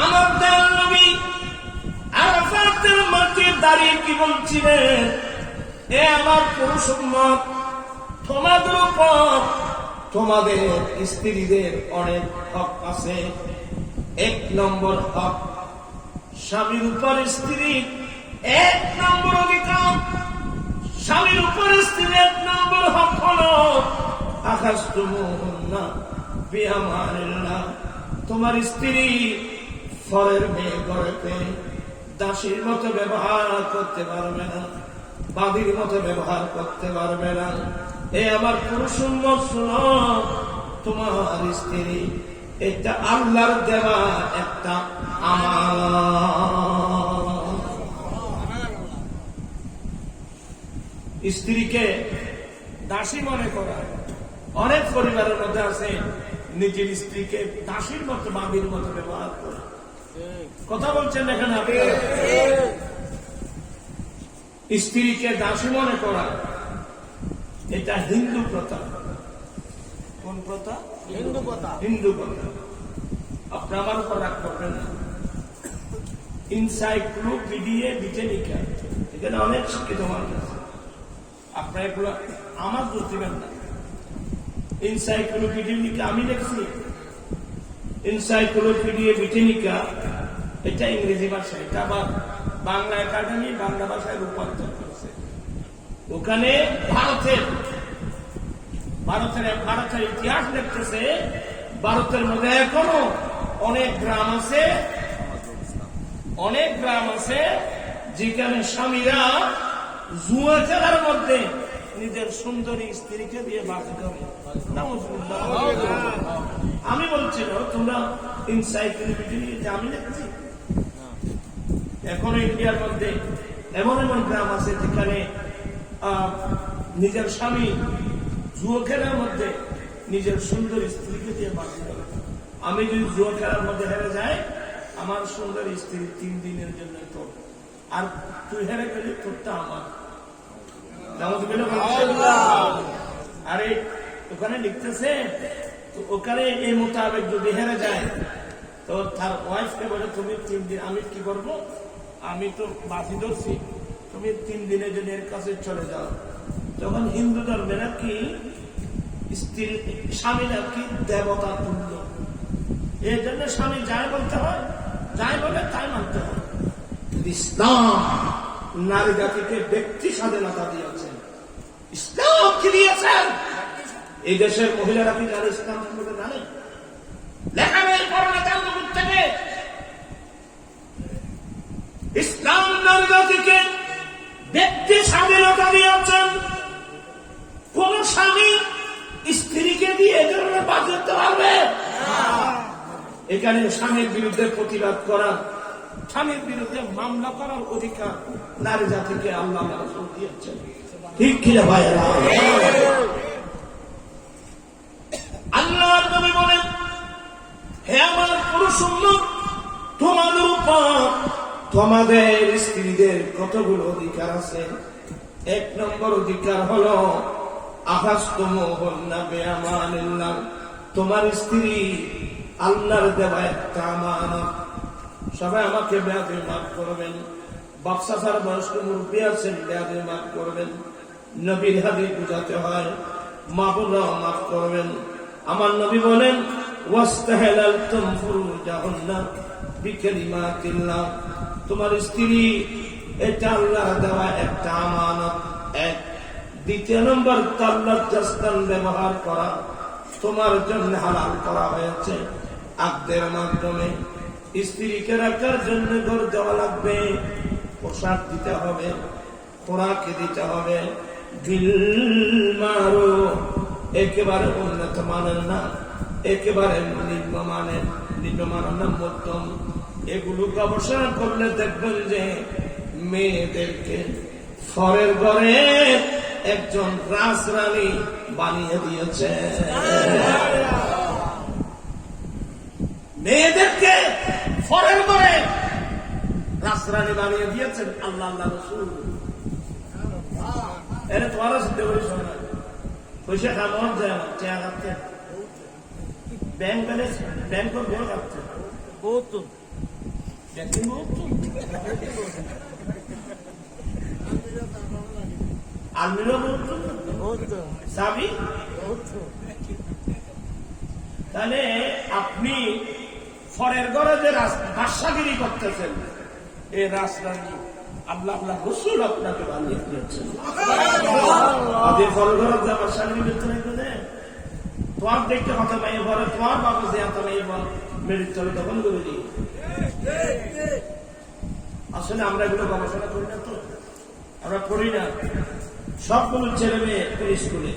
আমার দয়াল নবী আরাফাতের মাঠে দাঁড়িয়ে কি বলছিলেন, এ আমার পুরুষ উম্মত, তোমাদের উপর তোমাদের স্ত্রীদের অনেক হক আছে। 1 নম্বর হক, স্বামীর উপর স্ত্রীর 1 নম্বর অধিকার। স্বামীর উপর স্ত্রীর 1 নম্বর হক হলো আখাযতুমুহুন্না বিআমানিল্লাহ, তোমার স্ত্রী ফরের মেয়ে ঘরেতে দাসীর মতো ব্যবহার করতে পারবে না, বাদীর মতো ব্যবহার করতে পারবে না। এ আমার পুরুষ উম্মত শুনো, তোমার স্ত্রী এটা আল্লাহর দেওয়া একটা আমানত। স্ত্রীকে দাসী মনে করা অনেক পরিবারের মধ্যে আছে, নিজের স্ত্রীকে দাসীর মতো বাবির মতো ব্যবহার করে। কথা বলছেন এখানে আপনি? স্ত্রীকে দাসী মনে করা এটা হিন্দু প্রথা। কোন প্রথা? হিন্দু প্রথা। হিন্দু প্রথা। আপনি আমার উপর রাগ করবেন না। এনসাইক্লোপিডিয়া ব্রিটানিকা, এখানে অনেক শিক্ষিত মানুষ আছে, আপনার এগুলো আমার দোষ দিবেন না। এনসাইক্লোপিডিয়া আমি লিখছি, এনসাইক্লোপিডিয়া ব্রিটানিকা এটা ইংরেজি ভাষা, এটা আবার বাংলা একাডেমি বাংলা ভাষায় রূপান্তর করছে। ওখানে ভারতের ইতিহাস লিখতেছে, ভারতের মধ্যে এখনো অনেক গ্রাম আছে যেখানে স্বামীরা জুয়া খেলার মধ্যে নিজের সুন্দরী স্ত্রীকে দিয়ে বাস করে। আমি বলছি না তোমরা ইনসাইক্লোপিডিয়া আমি লিখছি। এখনো ইন্ডিয়ার মধ্যে এমন এমন গ্রাম আছে যেখানে নিজের স্বামী জুয়া খেলার মধ্যে নিজের সুন্দর স্ত্রীকে দিয়ে বাস করে। আমি যদি জুয়া খেলার মধ্যে হেরে যাই, আমার সুন্দর স্ত্রী 3 দিনের জন্য তোর, আর তুই হেরে গেলি তোরটা আমার। আরে ওখানে লিখতেছে, ওখানে এই মোতাবেক যদি হেরে যায় তো তার ওয়াইফকে বলে তুমি 3 দিন, আমি কি করবো, আমি তো বাজি ধরছি, তুমি 3 দিনের জন্য এর কাছে চলে যাও। তখন হিন্দু ধর্মে নাকি স্ত্রী স্বামী নাকি দেবতা তুল্য, এই জন্য স্বামী যাই বলতে হয়, যাই বলে তাই মানতে হয়। ইসলাম নারী জাতিকে ব্যক্তি স্বাধীনতা দিয়েছেন। ইসলাম কি দিয়েছেন? এই দেশের মহিলারা কি জানে ইসলাম সম্পর্কে? জানে? লেখা নেই করোনা চান্দপুর থেকে। ইসলাম নারী জাতিকে ব্যক্তি স্বাধীনতা দিয়েছেন। কোন স্বামী স্ত্রীকে দিয়ে এ ধরনের বাদ দিতে পারবে? এখানে স্বামীর বিরুদ্ধে প্রতিবাদ করা, স্বামীর বিরুদ্ধে মামলা করার অধিকার নারী জাতিকে আল্লাহ রাসূল দিয়েছেন। ঠিক কি ভাইরা? আল্লাহর নবী বলেন, হে আমার পুরুষ উম্মত, তোমাদের উপর তোমাদের স্ত্রীদের কতগুলো অধিকার আছে। 1 নম্বর অধিকার হলো আখাযতুমুহুন্না বিআমানিল্লাহ, তোমার স্ত্রী আল্লাহর দেওয়া একটা আমানত। সবাই আমাকে বেয়াদবি মাফ করবেন, বাচ্চা ছাড়া বয়স্ক মুরব্বী আছেন, বেয়াদবি মাফ করবেন। নবীর হাদিস বুঝাতে হয়, মা বোনরাও মাফ করবেন। আমার নবী বলেন, ওয়াস্তাহালালতুম ফুরুজাহুন্না বিকালিমাতিল্লাহ, তোমার স্ত্রী এটা আল্লাহর দেওয়া একটা আমানত। 1 দ্বিতীয় নম্বর, তাল্লাজাস্তান ব্যবহার করা তোমার জন্য হালাল করা হয়েছে আকদের মাধ্যমে। স্ত্রীকে রাখার জন্য ঘর দেওয়া লাগবে, পোশাক দিতে হবে, খোরাক দিতে হবে, বিল মারুফ, একেবারে উন্নত মানের না, একেবারে নিম্নমানের না, মধ্যম। এগুলো গবেষণা করলে দেখবেন যে মেয়েদেরকে ফরের ঘরে একজন রাজরানী বানিয়ে দিয়েছে। মেয়েদেরকে ফরের ঘরে রাজরানী বানিয়ে দিয়েছেন আল্লাহ আল্লাহ রসুল। এরা তোমারও চিন্তা করিস না, পয়সা খাওয়ার যায় না, চেয়ার রাখতে ব্যাংক ব্যালেন্স ব্যাংক ব্যাংক রাখতে বহুত আলমিরও বহুত সাবি। তাহলে আপনি ফরের ঘরে যে বাদশাগিরি করতেছেন, এই রাজরানী আল্লাহ আল্লাহ রসুল আপনাকে বানিয়ে দিয়েছেন। ফরের ঘরে যে বাদশাগিরি করতে নাই তোমার দেখতে হতে পাই বলে তোমার বাবা যে এত নেই বল মেরিট চলে তখন করে দিই। আসলে আমরা এগুলো গবেষণা করি না, তো আমরা পড়ি না। সবগুলো ছেলে মেয়ে স্কুলে,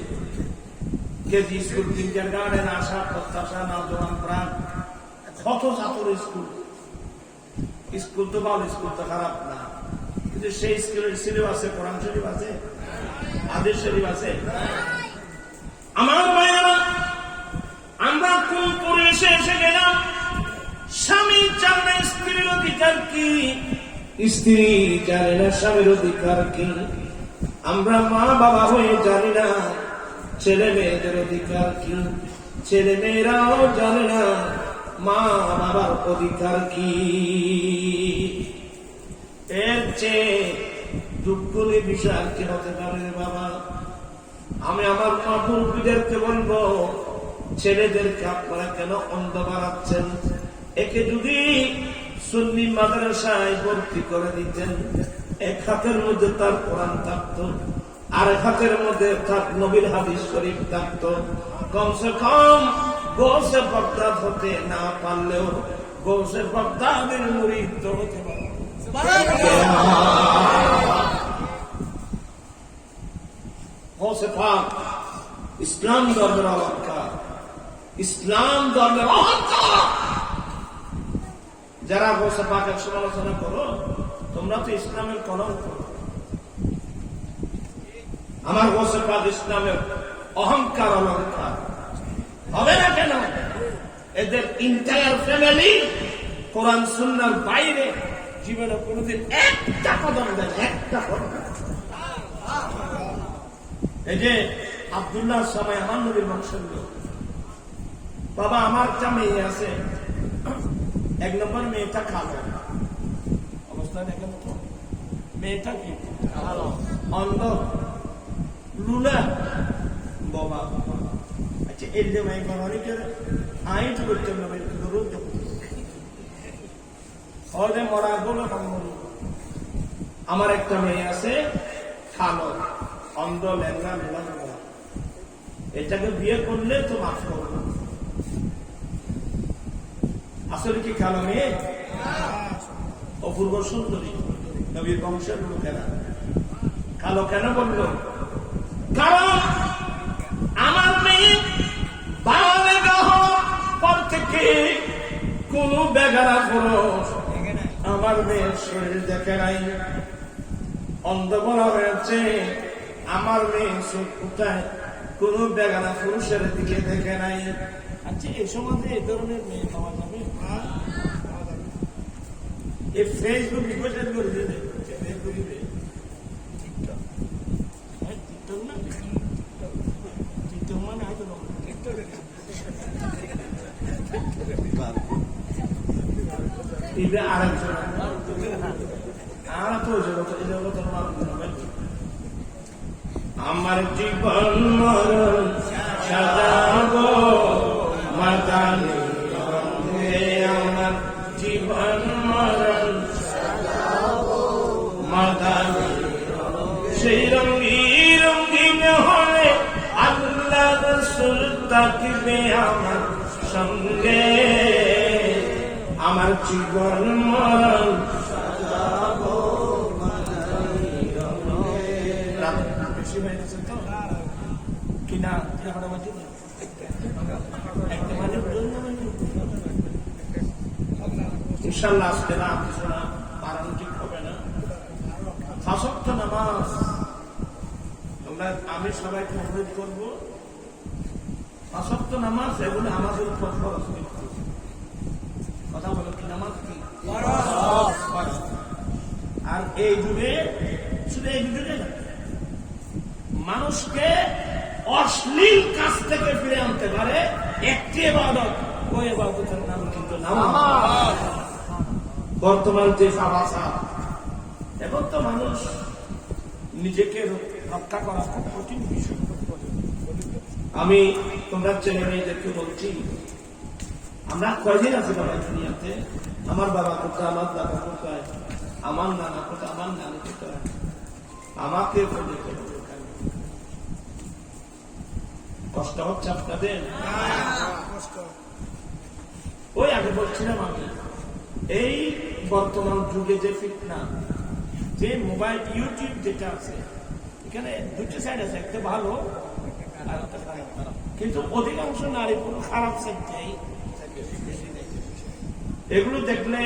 কেজি স্কুল, কিন্ডার গার্ডেন, আশা প্রত্যাশা, নওজোয়ান প্রাণ, কত ছাত্র স্কুল। স্কুল তো ভালো, স্কুল তো খারাপ না, কিন্তু সেই স্কুলের সিলেবাসে কোরআন শরীফ আছে, হাদিস শরীফ আছে। আমার মায়েরা, আমরা কোন পরিবেশে এসে গেলাম? স্বামী জানে না স্ত্রীর অধিকার কি, স্ত্রী জানে না স্বামীর অধিকার কি। আমরা মা বাবা হয়ে জানি না ছেলে মেয়েদের অধিকার কি, ছেলে মেয়েরাও জানে না মা বাবার অধিকার কি। এর চেয়ে দুঃখের বিষয় কি হতে পারে বাবা? আমি আমার মা মুরব্বীদেরকে বলবো, ছেলেদেরকে আপনারা কেন অন্ধ বানাচ্ছেন? একে যদি সুন্নি মাদ্রাসায় ভর্তি করে দিতেন, এক হাতের মধ্যে তার কোরআন থাকতো, আর এক হাতের মধ্যে তার নবীর হাদিস শরীফ থাকতো, কমসে কম গোসে বাগদাদ হতে না পারলেও গোসে বাগদাদের মুরিদ তো হতে পারে। গোসে পাক ইসলাম ধর্মের অলঙ্কার, ইসলাম ধর্মের অহংকার। যারা গোসে পাকের সমালোচনা করো, তোমরা তো ইসলামের কলঙ্ক। আমার গোসে পাক ইসলামের অহংকার, অলঙ্কার হবে না কেন? এদের ইন্টায়ার ফ্যামিলি কোরআন সুন্নাহর বাইরে জীবনে কোনদিন একটা কদম দেয়, একটা কদম। এই যে আব্দুল্লাহ সময় আমার নবীর বংশের লোক। বাবা, আমার একটা মেয়ে আছে, এক নম্বর মেয়েটা খালো, অবস্থা দেখেন তো, মেয়েটা কি অন্ধ, লুলা বাবা। আচ্ছা, এর যে মাই অনেকের আইন করতে রোদ হলে মরা বলো। আমার একটা মেয়ে আছে খালো, অন্ধ, লেঙ্গা, মেলা, এটাকে বিয়ে করলে তো মাফ করবো। আসলে কি কালো মেয়ে? অপূর্ব সুন্দরী, নবীর বংশের লোকেরা। কালো কেন বলল? কারণ আমার মেয়ে বালেগা হওয়ার পর থেকে কোন বেগারা পুরুষ আমার মেয়ের শরীর দেখে নাই। অন্ধ বলা হয়েছে, আমার মেয়ে চোখ কোথায় কোন বেগানা পুরুষের দিকে দেখে নাই। আচ্ছা, এই সমাজে এই ধরনের মেয়ে পাওয়া যাবে? এই ফেসবুক রিপোর্ট করে দিবে, আমার জীবন মরণ সাজাবো মাতানি রঙে, আমার জীবন মরণ সাজাবো মাতানি রঙে। সেই রঙিন রঙিন হলে আল্লাহ রাসূল থাকবে আমার সঙ্গে, আমার জীবন মরণ সাজাবো মাতানি রঙে। বেশি হয়ে গেছে তো কিনা? ইনশাল্লাহ আসবে না, কিছু না, বাড়ানো ঠিক হবে না। 5 ওয়াক্ত নামাজ আমি সবাইকে অনুরোধ করবো, 5 ওয়াক্ত নামাজ এগুলো আমাদের উপর ফরজ। কথা বলো কি নামাজ কি? আর এই যুগে শুধু এই যুগে না, মানুষকে অশ্লীল কাজ থেকে ফিরে আনতে পারে একটি ইবাদত, ওই ইবাদতের নাম কিন্তু নামাজ। বর্তমান যে ফাবাসা, এখন তো মানুষ নিজেকে রক্ষা করা খুব কঠিন বিষয়। আমি তোমরা ছেলে মেয়েদেরকে বলছি, আমরা কয়দিন আছি বাবা দুনিয়াতে? আমার বাবা কোথায়, আমার দাদা কোথায়, আমার নানা কোথায়, আমার নানি কোথায়? আমাকে কষ্ট হচ্ছে আপনাদের? ওই আগে বলছিলাম আমি, এই বর্তমান যুগে যে ফিতনা, যে মোবাইল ইউটিউব যেটা আছে, এখানে দুটো সাইড আছে, একটা ভালো আর একটা খারাপ, কিন্তু অধিকাংশ নারী পুরো খারাপ সাইডটাই। এগুলো দেখলে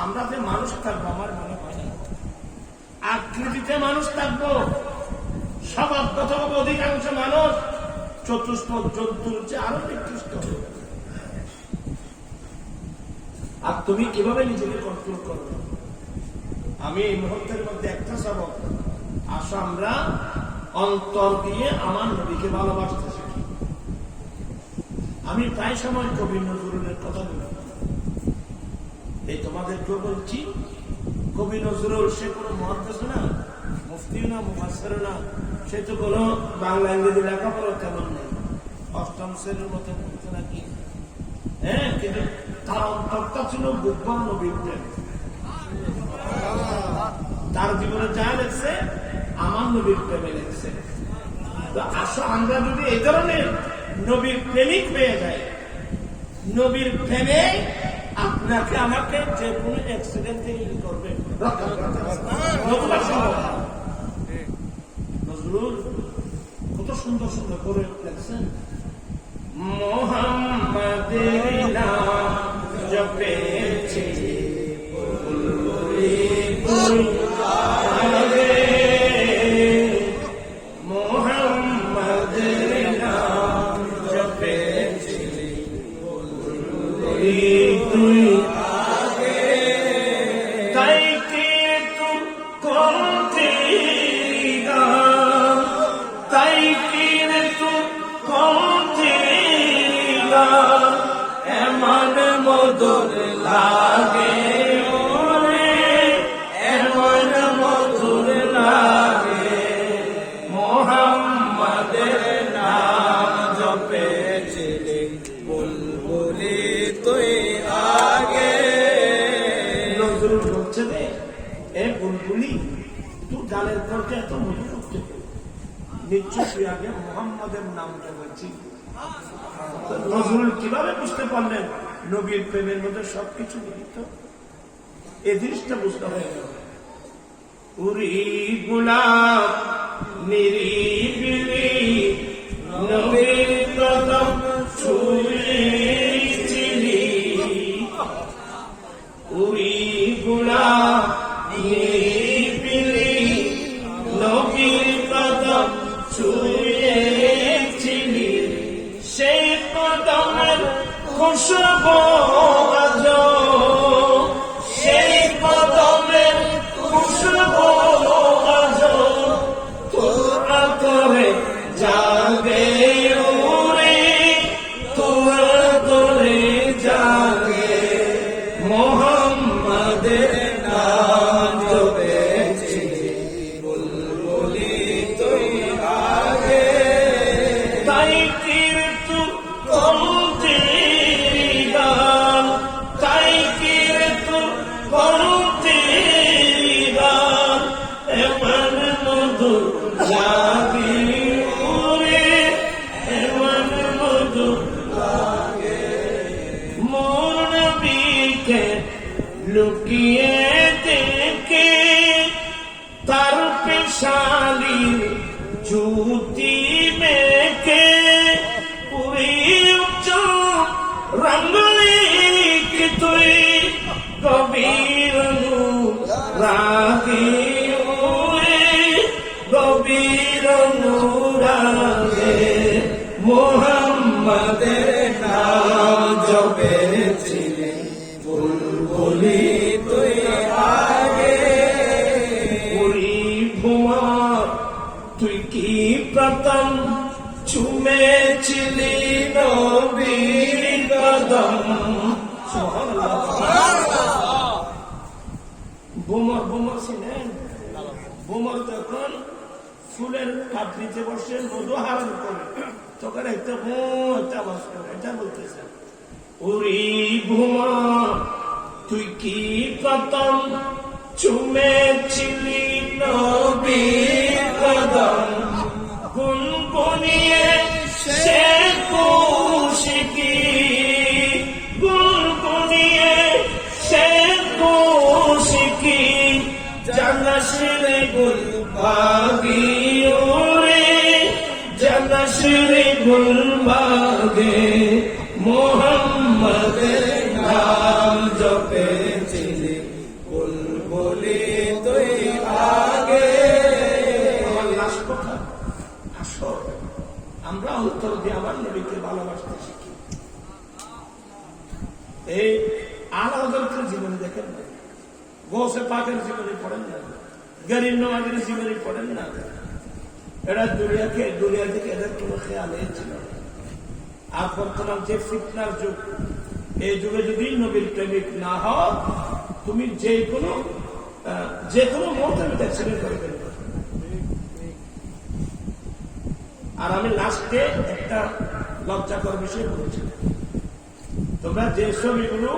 আমরা যে মানুষ থাকবো, আমার মনে হয় না আকৃতিতে মানুষ থাকবো, স্বভাবগত অধিকাংশ মানুষ চতুষ্পদ জন্তুর চেয়ে আরো নিকৃষ্ট হবে। আর তুমি কিভাবে নিজেকে কন্ট্রোল করবে? আমি এই মুহূর্তের মধ্যে একটা সবক, আসো আমরা অন্তর দিয়ে আমার নবীকে ভালোবাসতে শিখি। আমি প্রায় সময় কবি নজরুলের কথা বলি, এই তোমাদেরকেও বলছি, কবি নজরুল সে কোনো মুহাদ্দিস না, মুফতিও না, মুফাসসির না, সে তো কোনো বাংলা ইংরেজি লেখাপড়া তেমন নেই, 8ম শ্রেণীর মতো পড়ছে নাকি। হ্যাঁ, কিন্তু তার অন্তরটা ছিল বুদ্ধ নবীর প্রেম। তার জীবনে যা লেখছে আমার নবীর প্রেমে লেখছে। তো আসো আমরা যদি এই ধরনের নবীর প্রেমিক হয়ে যাই, নবীর প্রেমে আপনাকে আমাকে যে কোনো অ্যাক্সিডেন্ট থেকে করবে, নজরুল কত সুন্দর সুন্দর করে লেখছেন, মুহাম্মাদের নাম জপেছি বুলবুলি তুই আগে, মুহাম্মাদের নাম জপেছি বুলবুলি তুই আগে, তাই কি তু করতে গান, তাই কি তু করতে গান, এমন মধুর লাগে ওরে, এমন মধুর লাগে, মুহাম্মাদের নাম জপেছিলি বুলবুলি তুই আগে। নজরুল বলছে রে, এ বুলবুলি তুই গানের করতে এত মধুর হচ্ছে, নিশ্চয় তুই আগে মুহাম্মাদের নাম জপেছি। নজরুল কিভাবে বুঝতে পারলেন নবীর প্রেমের মধ্যে সবকিছু নিহিত? এই জিনিসটা বুঝতে হবে। উরি গোলাপ নিরিবিলি নবীর কদম ছুঁয়েছিলি, উরি গোলাপ নিরিবিলি নবীর কদম ছুঁয়েছিলি, সেই কদমের খুশবু আজ, সেই কদমের খুশবু আজ তোরা করে জাগে উরে, তোরা করে জাগে, মুহাম্মাদের নাম জপেছি বুলবুলি তুই আগে, তাই কীর্তু করতে গান, তাই কীর্তু করতে গান, এমন মধুর লাগে ওরে, এমন মধুর লাগে, মোর নবীকে লুকিয়ে দেখে তার পেশালির জুতি মেখে, পুরি গভীর অনুরাগে গভীর অনুরাগে মোহাম্মদের নাম জপেছিলে বুলবুলি তুই আগে পুরি ভুমার তুই কি প্রথম চুমেছিলি নবীর কদম বোমর বোমর ছিলেন বোমর তখন ফুলের কাপড়িতে বসে মধু হারান করে তখন একটা আওয়াজ করে এটা বলতেছে ওরে বোমর তুই কি প্রথম চুমেছিলি নবীর কদম গুনগুনিয়ে সে খুশকি গুনগুনিয়ে সে খুশকি জানাস রে গুলবাগি ওরে জানাস রে গুলবাগে মোহাম্মদের নাম জপেছিলি বুলবুলি তুই আগে আমার লাশ কথা আসো আমরা অন্তর দিয়ে আমার নবীকে ভালোবাসতে শিখি এই আলাদার জীবনে দেখেন না গোসে পাকের জীবনে পড়েন না গরিব নওয়াজের জীবনে পড়েন না এরা দুনিয়া থেকে এদের কোনো খেয়াল ছিল আর বর্তমান যে ফিতনার যুগ এই যুগে যদি নবীর প্রেমিক না হও তুমি যে কোনো মতের অ্যাক্সিডেন্ট করে ফেলবে আর আমি লাস্টে একটা লজ্জাকর বিষয় বলছি তোমরা যে ছবিগুলো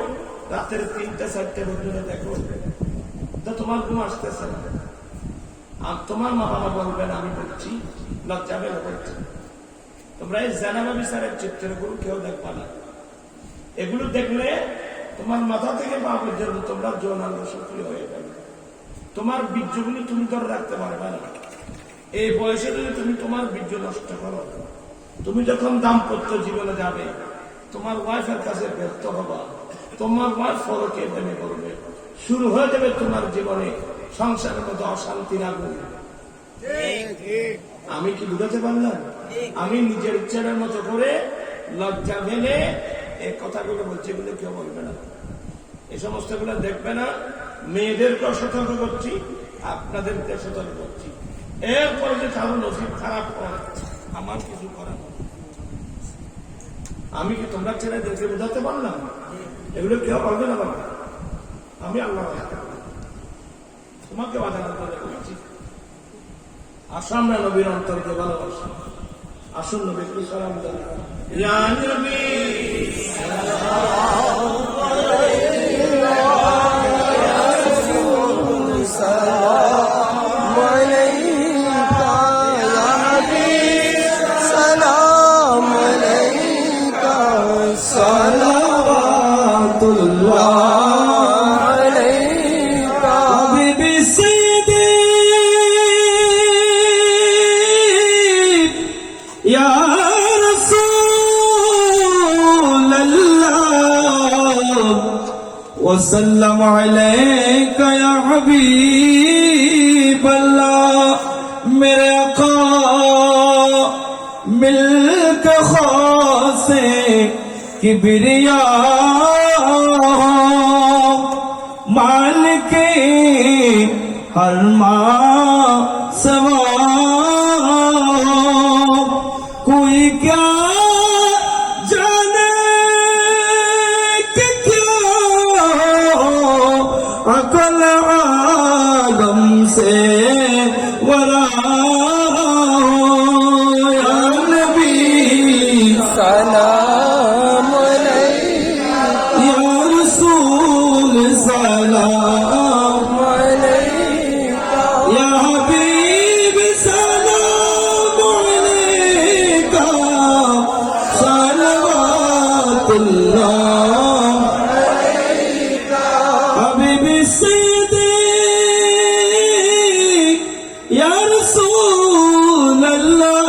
রাতের 3-4 পর্যন্ত দেখো তো তোমার ঘুম আসতেছে না আর তোমার মা বাবা বলবেন আমি বলছি লজ্জা বের করছি তোমরা এই জানাবা বিচারের চিত্রগুলো কেউ দেখবা না এগুলো দেখলে তোমার মাথা থেকে পা পর্যন্ত তোমরা যৌনাঙ্গ সক্রিয় হয়ে যাবে তোমার বীর্যগুলো তুমি ধরে রাখতে পারবে না এই বয়সে যদি তুমি তোমার বীর্য নষ্ট করো তুমি যখন দাম্পত্য জীবনে যাবে তোমার ওয়াইফের কাছে ব্যর্থ হবা তোমার ওয়াইফ ফরকে প্রেমে করবে শুরু হয়ে যাবে তোমার জীবনে সংসারের মধ্যে অশান্তির আগুন আমি কি বুঝাতে পারলাম আমি নিজের ইচ্ছার মতো করে লজ্জা মেনে এই কথাগুলো বলছি বলে কেউ বলবে না এই সমস্ত গুলো দেখবে না মেয়েদেরকে সতর্ক করছি আপনাদেরকে সতর্ক করছি এরপরে যে কারো নসিব খারাপ হয় আমার কিছু করার আমি কি তোমরা ছেলেদেরকে বোঝাতে পারলাম এগুলো কেউ বলবে না বাবা আমি আল্লাহ তোমাকে বাধা করে বলছি আসুন না নবীর অন্তরকে ভালোবাসি আসুন নবী একটু সালাম দেন ইয়া নবী وسلم عليك يا حبيب الله میرے آقا ملک خاص کبریا مالک ہر ماں سوا کوئی کیا عقل عالم سے ورا یا نبی سلام علیکہ یا رسول سلام علیکہ یا حبیب سلام علیکہ صلوات اللہ حبیب صدیق یا رسول اللہ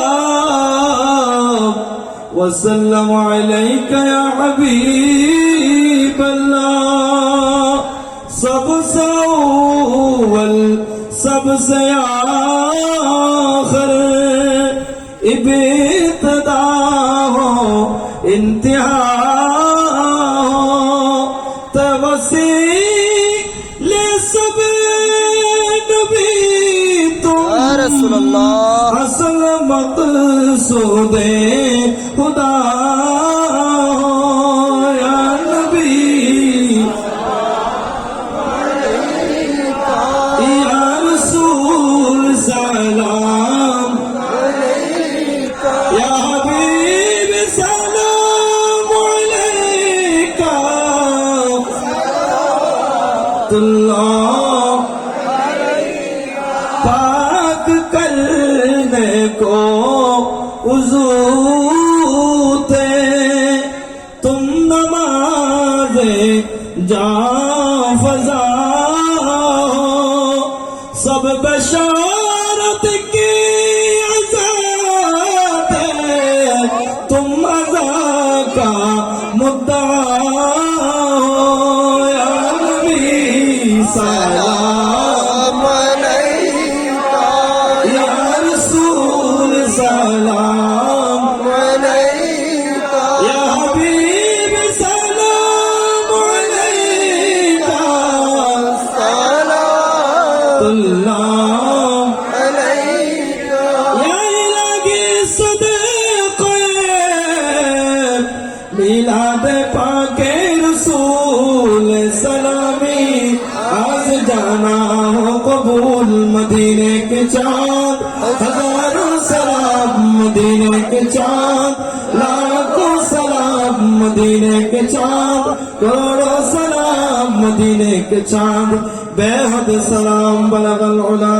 وسلم علیک یا حبیب اللہ سب سے آخر ابتدا ہو انتہا ہو توسیل سب نبی تم رسول اللہ اصل مقصود خدا ہو یا نبی یا رسول سلام یا حبیب سلام علیکہ اللہ پاک کرنے کو وضو تھے تم نماز جاں فضا ہو سب بشارت کی عزت ہے تم عزا کا مدعا ہو یا نبی سلام علیکہ یا رسول سلام علیکہ یا حبیب سلام علیکہ سلام اللہ علیکہ یا الہی صدقے میلاد پاک رسول سلامی آج جانا ہو قبول مدینے کے چاند ہزاروں سلام مدینے کے چاند لاکھوں سلام مدینے کے چاند کروڑوں سلام مدینے کے چاند بے حد سلام بلغ العلا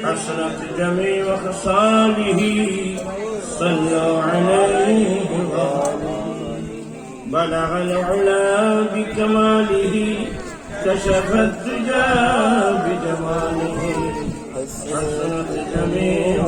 حسنت جميع خصاله صلوا عليه بلغ العلا بكماله كشف الدجى بجماله حسنت جميع